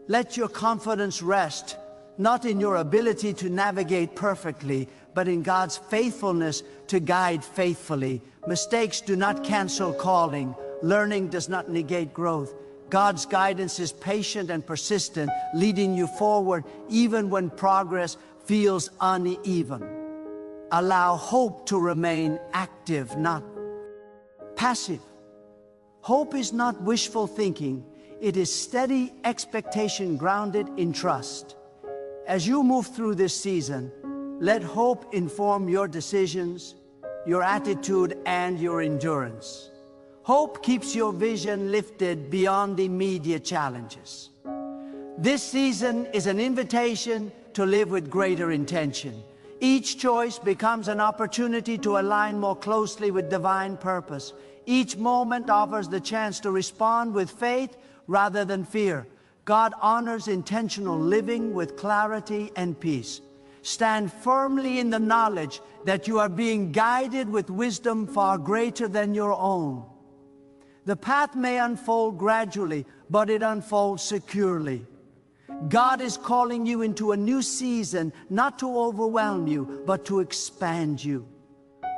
A: Let your confidence rest, not in your ability to navigate perfectly, but in God's faithfulness to guide faithfully. Mistakes do not cancel calling. Learning does not negate growth. God's guidance is patient and persistent, leading you forward even when progress feels uneven. Allow hope to remain active, not passive. Hope is not wishful thinking. It is steady expectation grounded in trust. As you move through this season, let hope inform your decisions, your attitude, and your endurance. Hope keeps your vision lifted beyond immediate challenges. This season is an invitation to live with greater intention. Each choice becomes an opportunity to align more closely with divine purpose. Each moment offers the chance to respond with faith rather than fear. God honors intentional living with clarity and peace. Stand firmly in the knowledge that you are being guided with wisdom far greater than your own. The path may unfold gradually, but it unfolds securely. God is calling you into a new season, not to overwhelm you, but to expand you.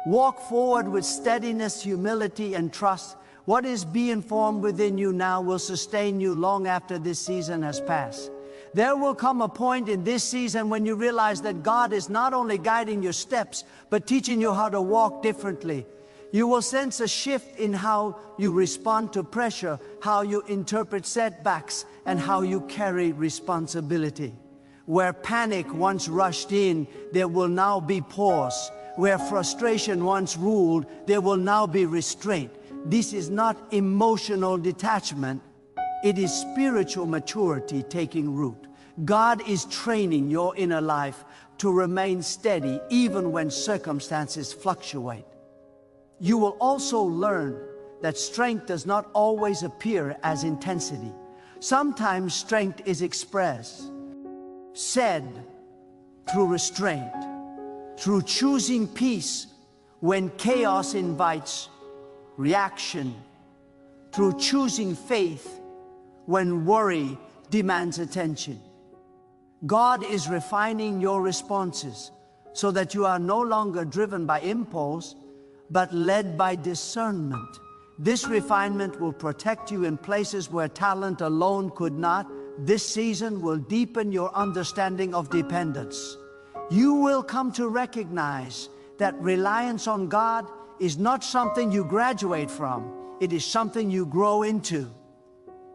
A: Walk forward with steadiness, humility, and trust. What is being formed within you now will sustain you long after this season has passed. There will come a point in this season when you realize that God is not only guiding your steps, but teaching you how to walk differently. You will sense a shift in how you respond to pressure, how you interpret setbacks, and how you carry responsibility. Where panic once rushed in, there will now be pause. Where frustration once ruled, there will now be restraint. This is not emotional detachment. It is spiritual maturity taking root. God is training your inner life to remain steady even when circumstances fluctuate. You will also learn that strength does not always appear as intensity. Sometimes strength is expressed, said through restraint, through choosing peace when chaos invites reaction, through choosing faith when worry demands attention. God is refining your responses so that you are no longer driven by impulse, but led by discernment. This refinement will protect you in places where talent alone could not. This season will deepen your understanding of dependence. You will come to recognize that reliance on God is not something you graduate from. It is something you grow into.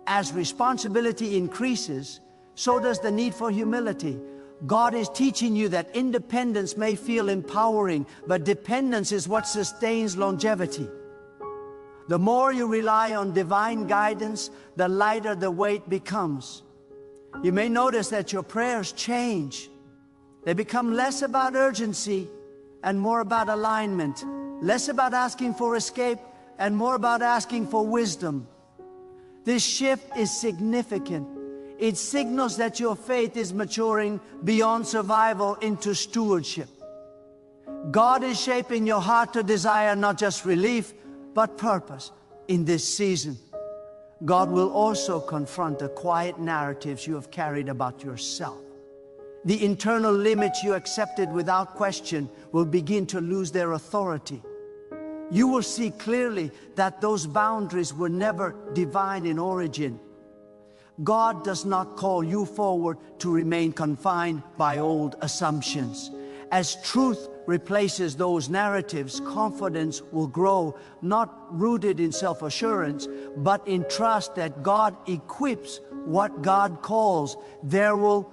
A: As responsibility increases, so does the need for humility. God is teaching you that independence may feel empowering, but dependence is what sustains longevity. The more you rely on divine guidance, the lighter the weight becomes. You may notice that your prayers change. They become less about urgency and more about alignment, less about asking for escape and more about asking for wisdom. This shift is significant. It signals that your faith is maturing beyond survival into stewardship. God is shaping your heart to desire not just relief, but purpose in this season. God will also confront the quiet narratives you have carried about yourself. The internal limits you accepted without question will begin to lose their authority. You will see clearly that those boundaries were never divine in origin. God does not call you forward to remain confined by old assumptions. As truth replaces those narratives, confidence will grow, not rooted in self-assurance, but in trust that God equips what God calls. There will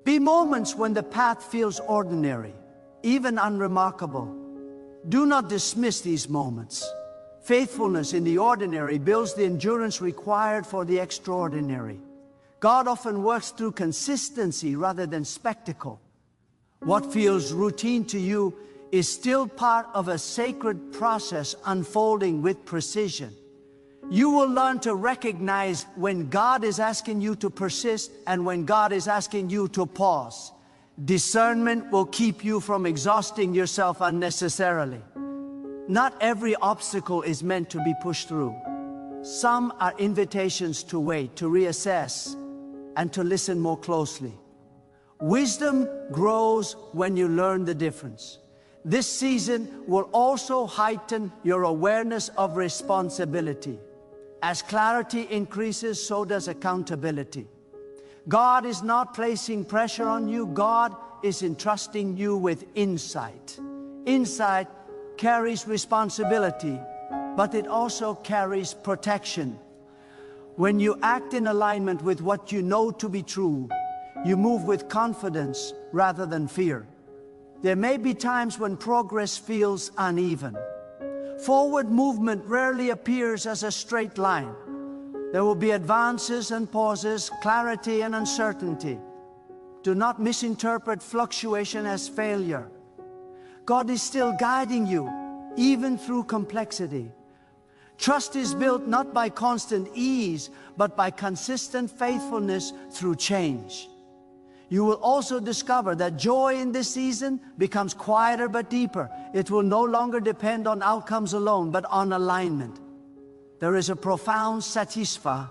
A: be moments when the path feels ordinary, even unremarkable. Do not dismiss these moments. Faithfulness in the ordinary builds the endurance required for the extraordinary. God often works through consistency rather than spectacle. What feels routine to you is still part of a sacred process unfolding with precision. You will learn to recognize when God is asking you to persist and when God is asking you to pause. Discernment will keep you from exhausting yourself unnecessarily. Not every obstacle is meant to be pushed through. Some are invitations to wait, to reassess, and to listen more closely. Wisdom grows when you learn the difference. This season will also heighten your awareness of responsibility. As clarity increases, so does accountability. God is not placing pressure on you. God is entrusting you with insight. Insight carries responsibility, but it also carries protection. When you act in alignment with what you know to be true, you move with confidence rather than fear. There may be times when progress feels uneven. Forward movement rarely appears as a straight line. There will be advances and pauses, clarity and uncertainty. Do not misinterpret fluctuation as failure. God is still guiding you, even through complexity. Trust is built not by constant ease, but by consistent faithfulness through change. You will also discover that joy in this season becomes quieter but deeper. It will no longer depend on outcomes alone, but on alignment. There is a profound satisfaction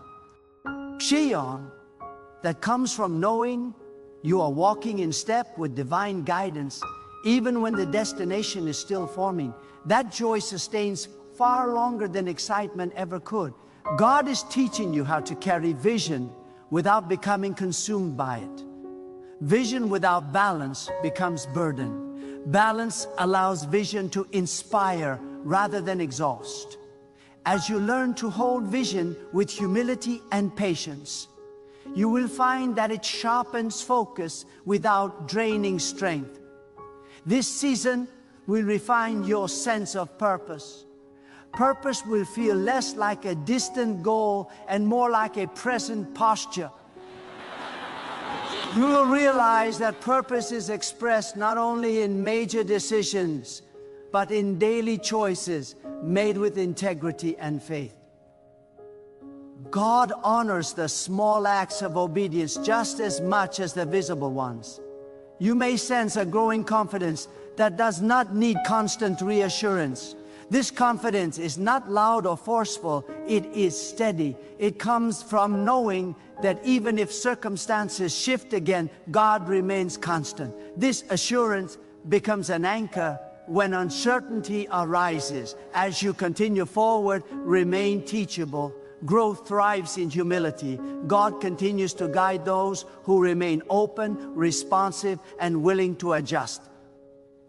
A: that comes from knowing you are walking in step with divine guidance, even when the destination is still forming. That joy sustains far longer than excitement ever could. God is teaching you how to carry vision without becoming consumed by it. Vision without balance becomes burden. Balance allows vision to inspire rather than exhaust. As you learn to hold vision with humility and patience, you will find that it sharpens focus without draining strength. This season will refine your sense of purpose. Purpose will feel less like a distant goal and more like a present posture. You will realize that purpose is expressed not only in major decisions, but in daily choices made with integrity and faith. God honors the small acts of obedience just as much as the visible ones. You may sense a growing confidence that does not need constant reassurance. This confidence is not loud or forceful, it is steady. It comes from knowing that even if circumstances shift again, God remains constant. This assurance becomes an anchor when uncertainty arises. As you continue forward, remain teachable. Growth thrives in humility. God continues to guide those who remain open, responsive, and willing to adjust.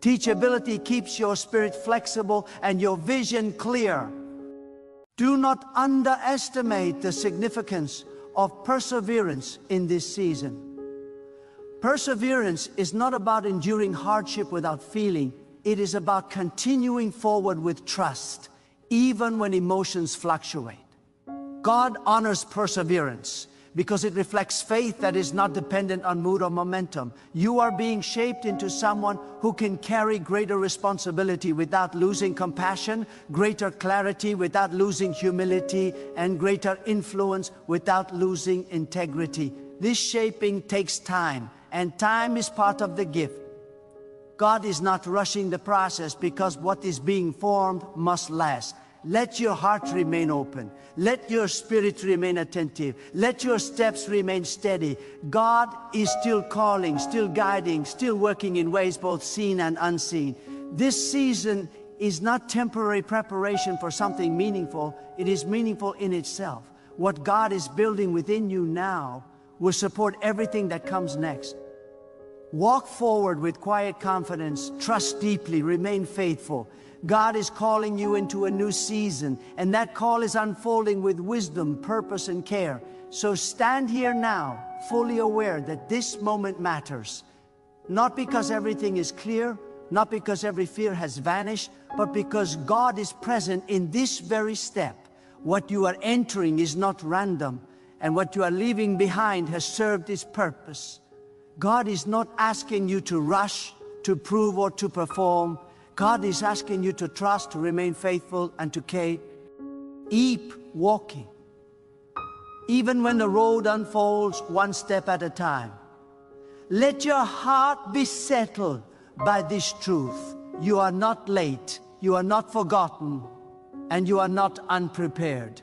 A: Teachability keeps your spirit flexible and your vision clear. Do not underestimate the significance of perseverance in this season. Perseverance is not about enduring hardship without feeling. It is about continuing forward with trust, even when emotions fluctuate. God honors perseverance because it reflects faith that is not dependent on mood or momentum. You are being shaped into someone who can carry greater responsibility without losing compassion, greater clarity without losing humility, and greater influence without losing integrity. This shaping takes time, and time is part of the gift. God is not rushing the process because what is being formed must last. Let your heart remain open. Let your spirit remain attentive. Let your steps remain steady. God is still calling, still guiding, still working in ways both seen and unseen. This season is not temporary preparation for something meaningful. It is meaningful in itself. What God is building within you now will support everything that comes next. Walk forward with quiet confidence, trust deeply, remain faithful. God is calling you into a new season, and that call is unfolding with wisdom, purpose, and care. So stand here now, fully aware that this moment matters. Not because everything is clear, not because every fear has vanished, but because God is present in this very step. What you are entering is not random, and what you are leaving behind has served its purpose. God is not asking you to rush, to prove, or to perform. God is asking you to trust, to remain faithful, and to keep walking. Even when the road unfolds one step at a time. Let your heart be settled by this truth. You are not late, you are not forgotten, and you are not unprepared.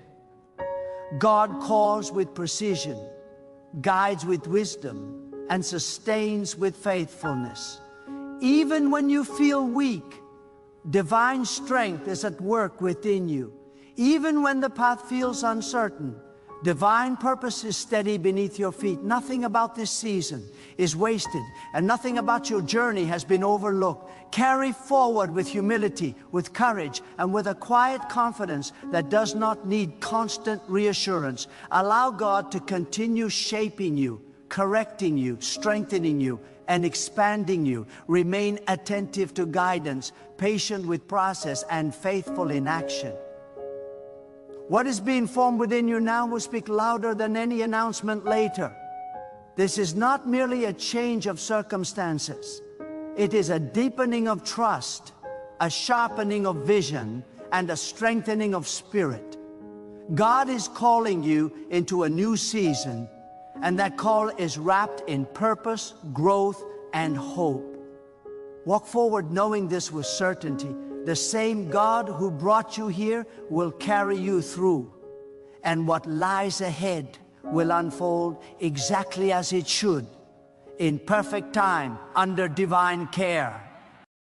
A: God calls with precision, guides with wisdom, and sustains with faithfulness. Even when you feel weak, divine strength is at work within you. Even when the path feels uncertain, divine purpose is steady beneath your feet. Nothing about this season is wasted, and nothing about your journey has been overlooked. Carry forward with humility, with courage, and with a quiet confidence that does not need constant reassurance. Allow God to continue shaping you, correcting you, strengthening you, and expanding you. Remain attentive to guidance, patient with process, and faithful in action. What is being formed within you now will speak louder than any announcement later. This is not merely a change of circumstances. It is a deepening of trust, a sharpening of vision, and a strengthening of spirit. God is calling you into a new season, and that call is wrapped in purpose, growth, and hope. Walk forward knowing this with certainty. The same God who brought you here will carry you through, and what lies ahead will unfold exactly as it should, in perfect time, under divine care.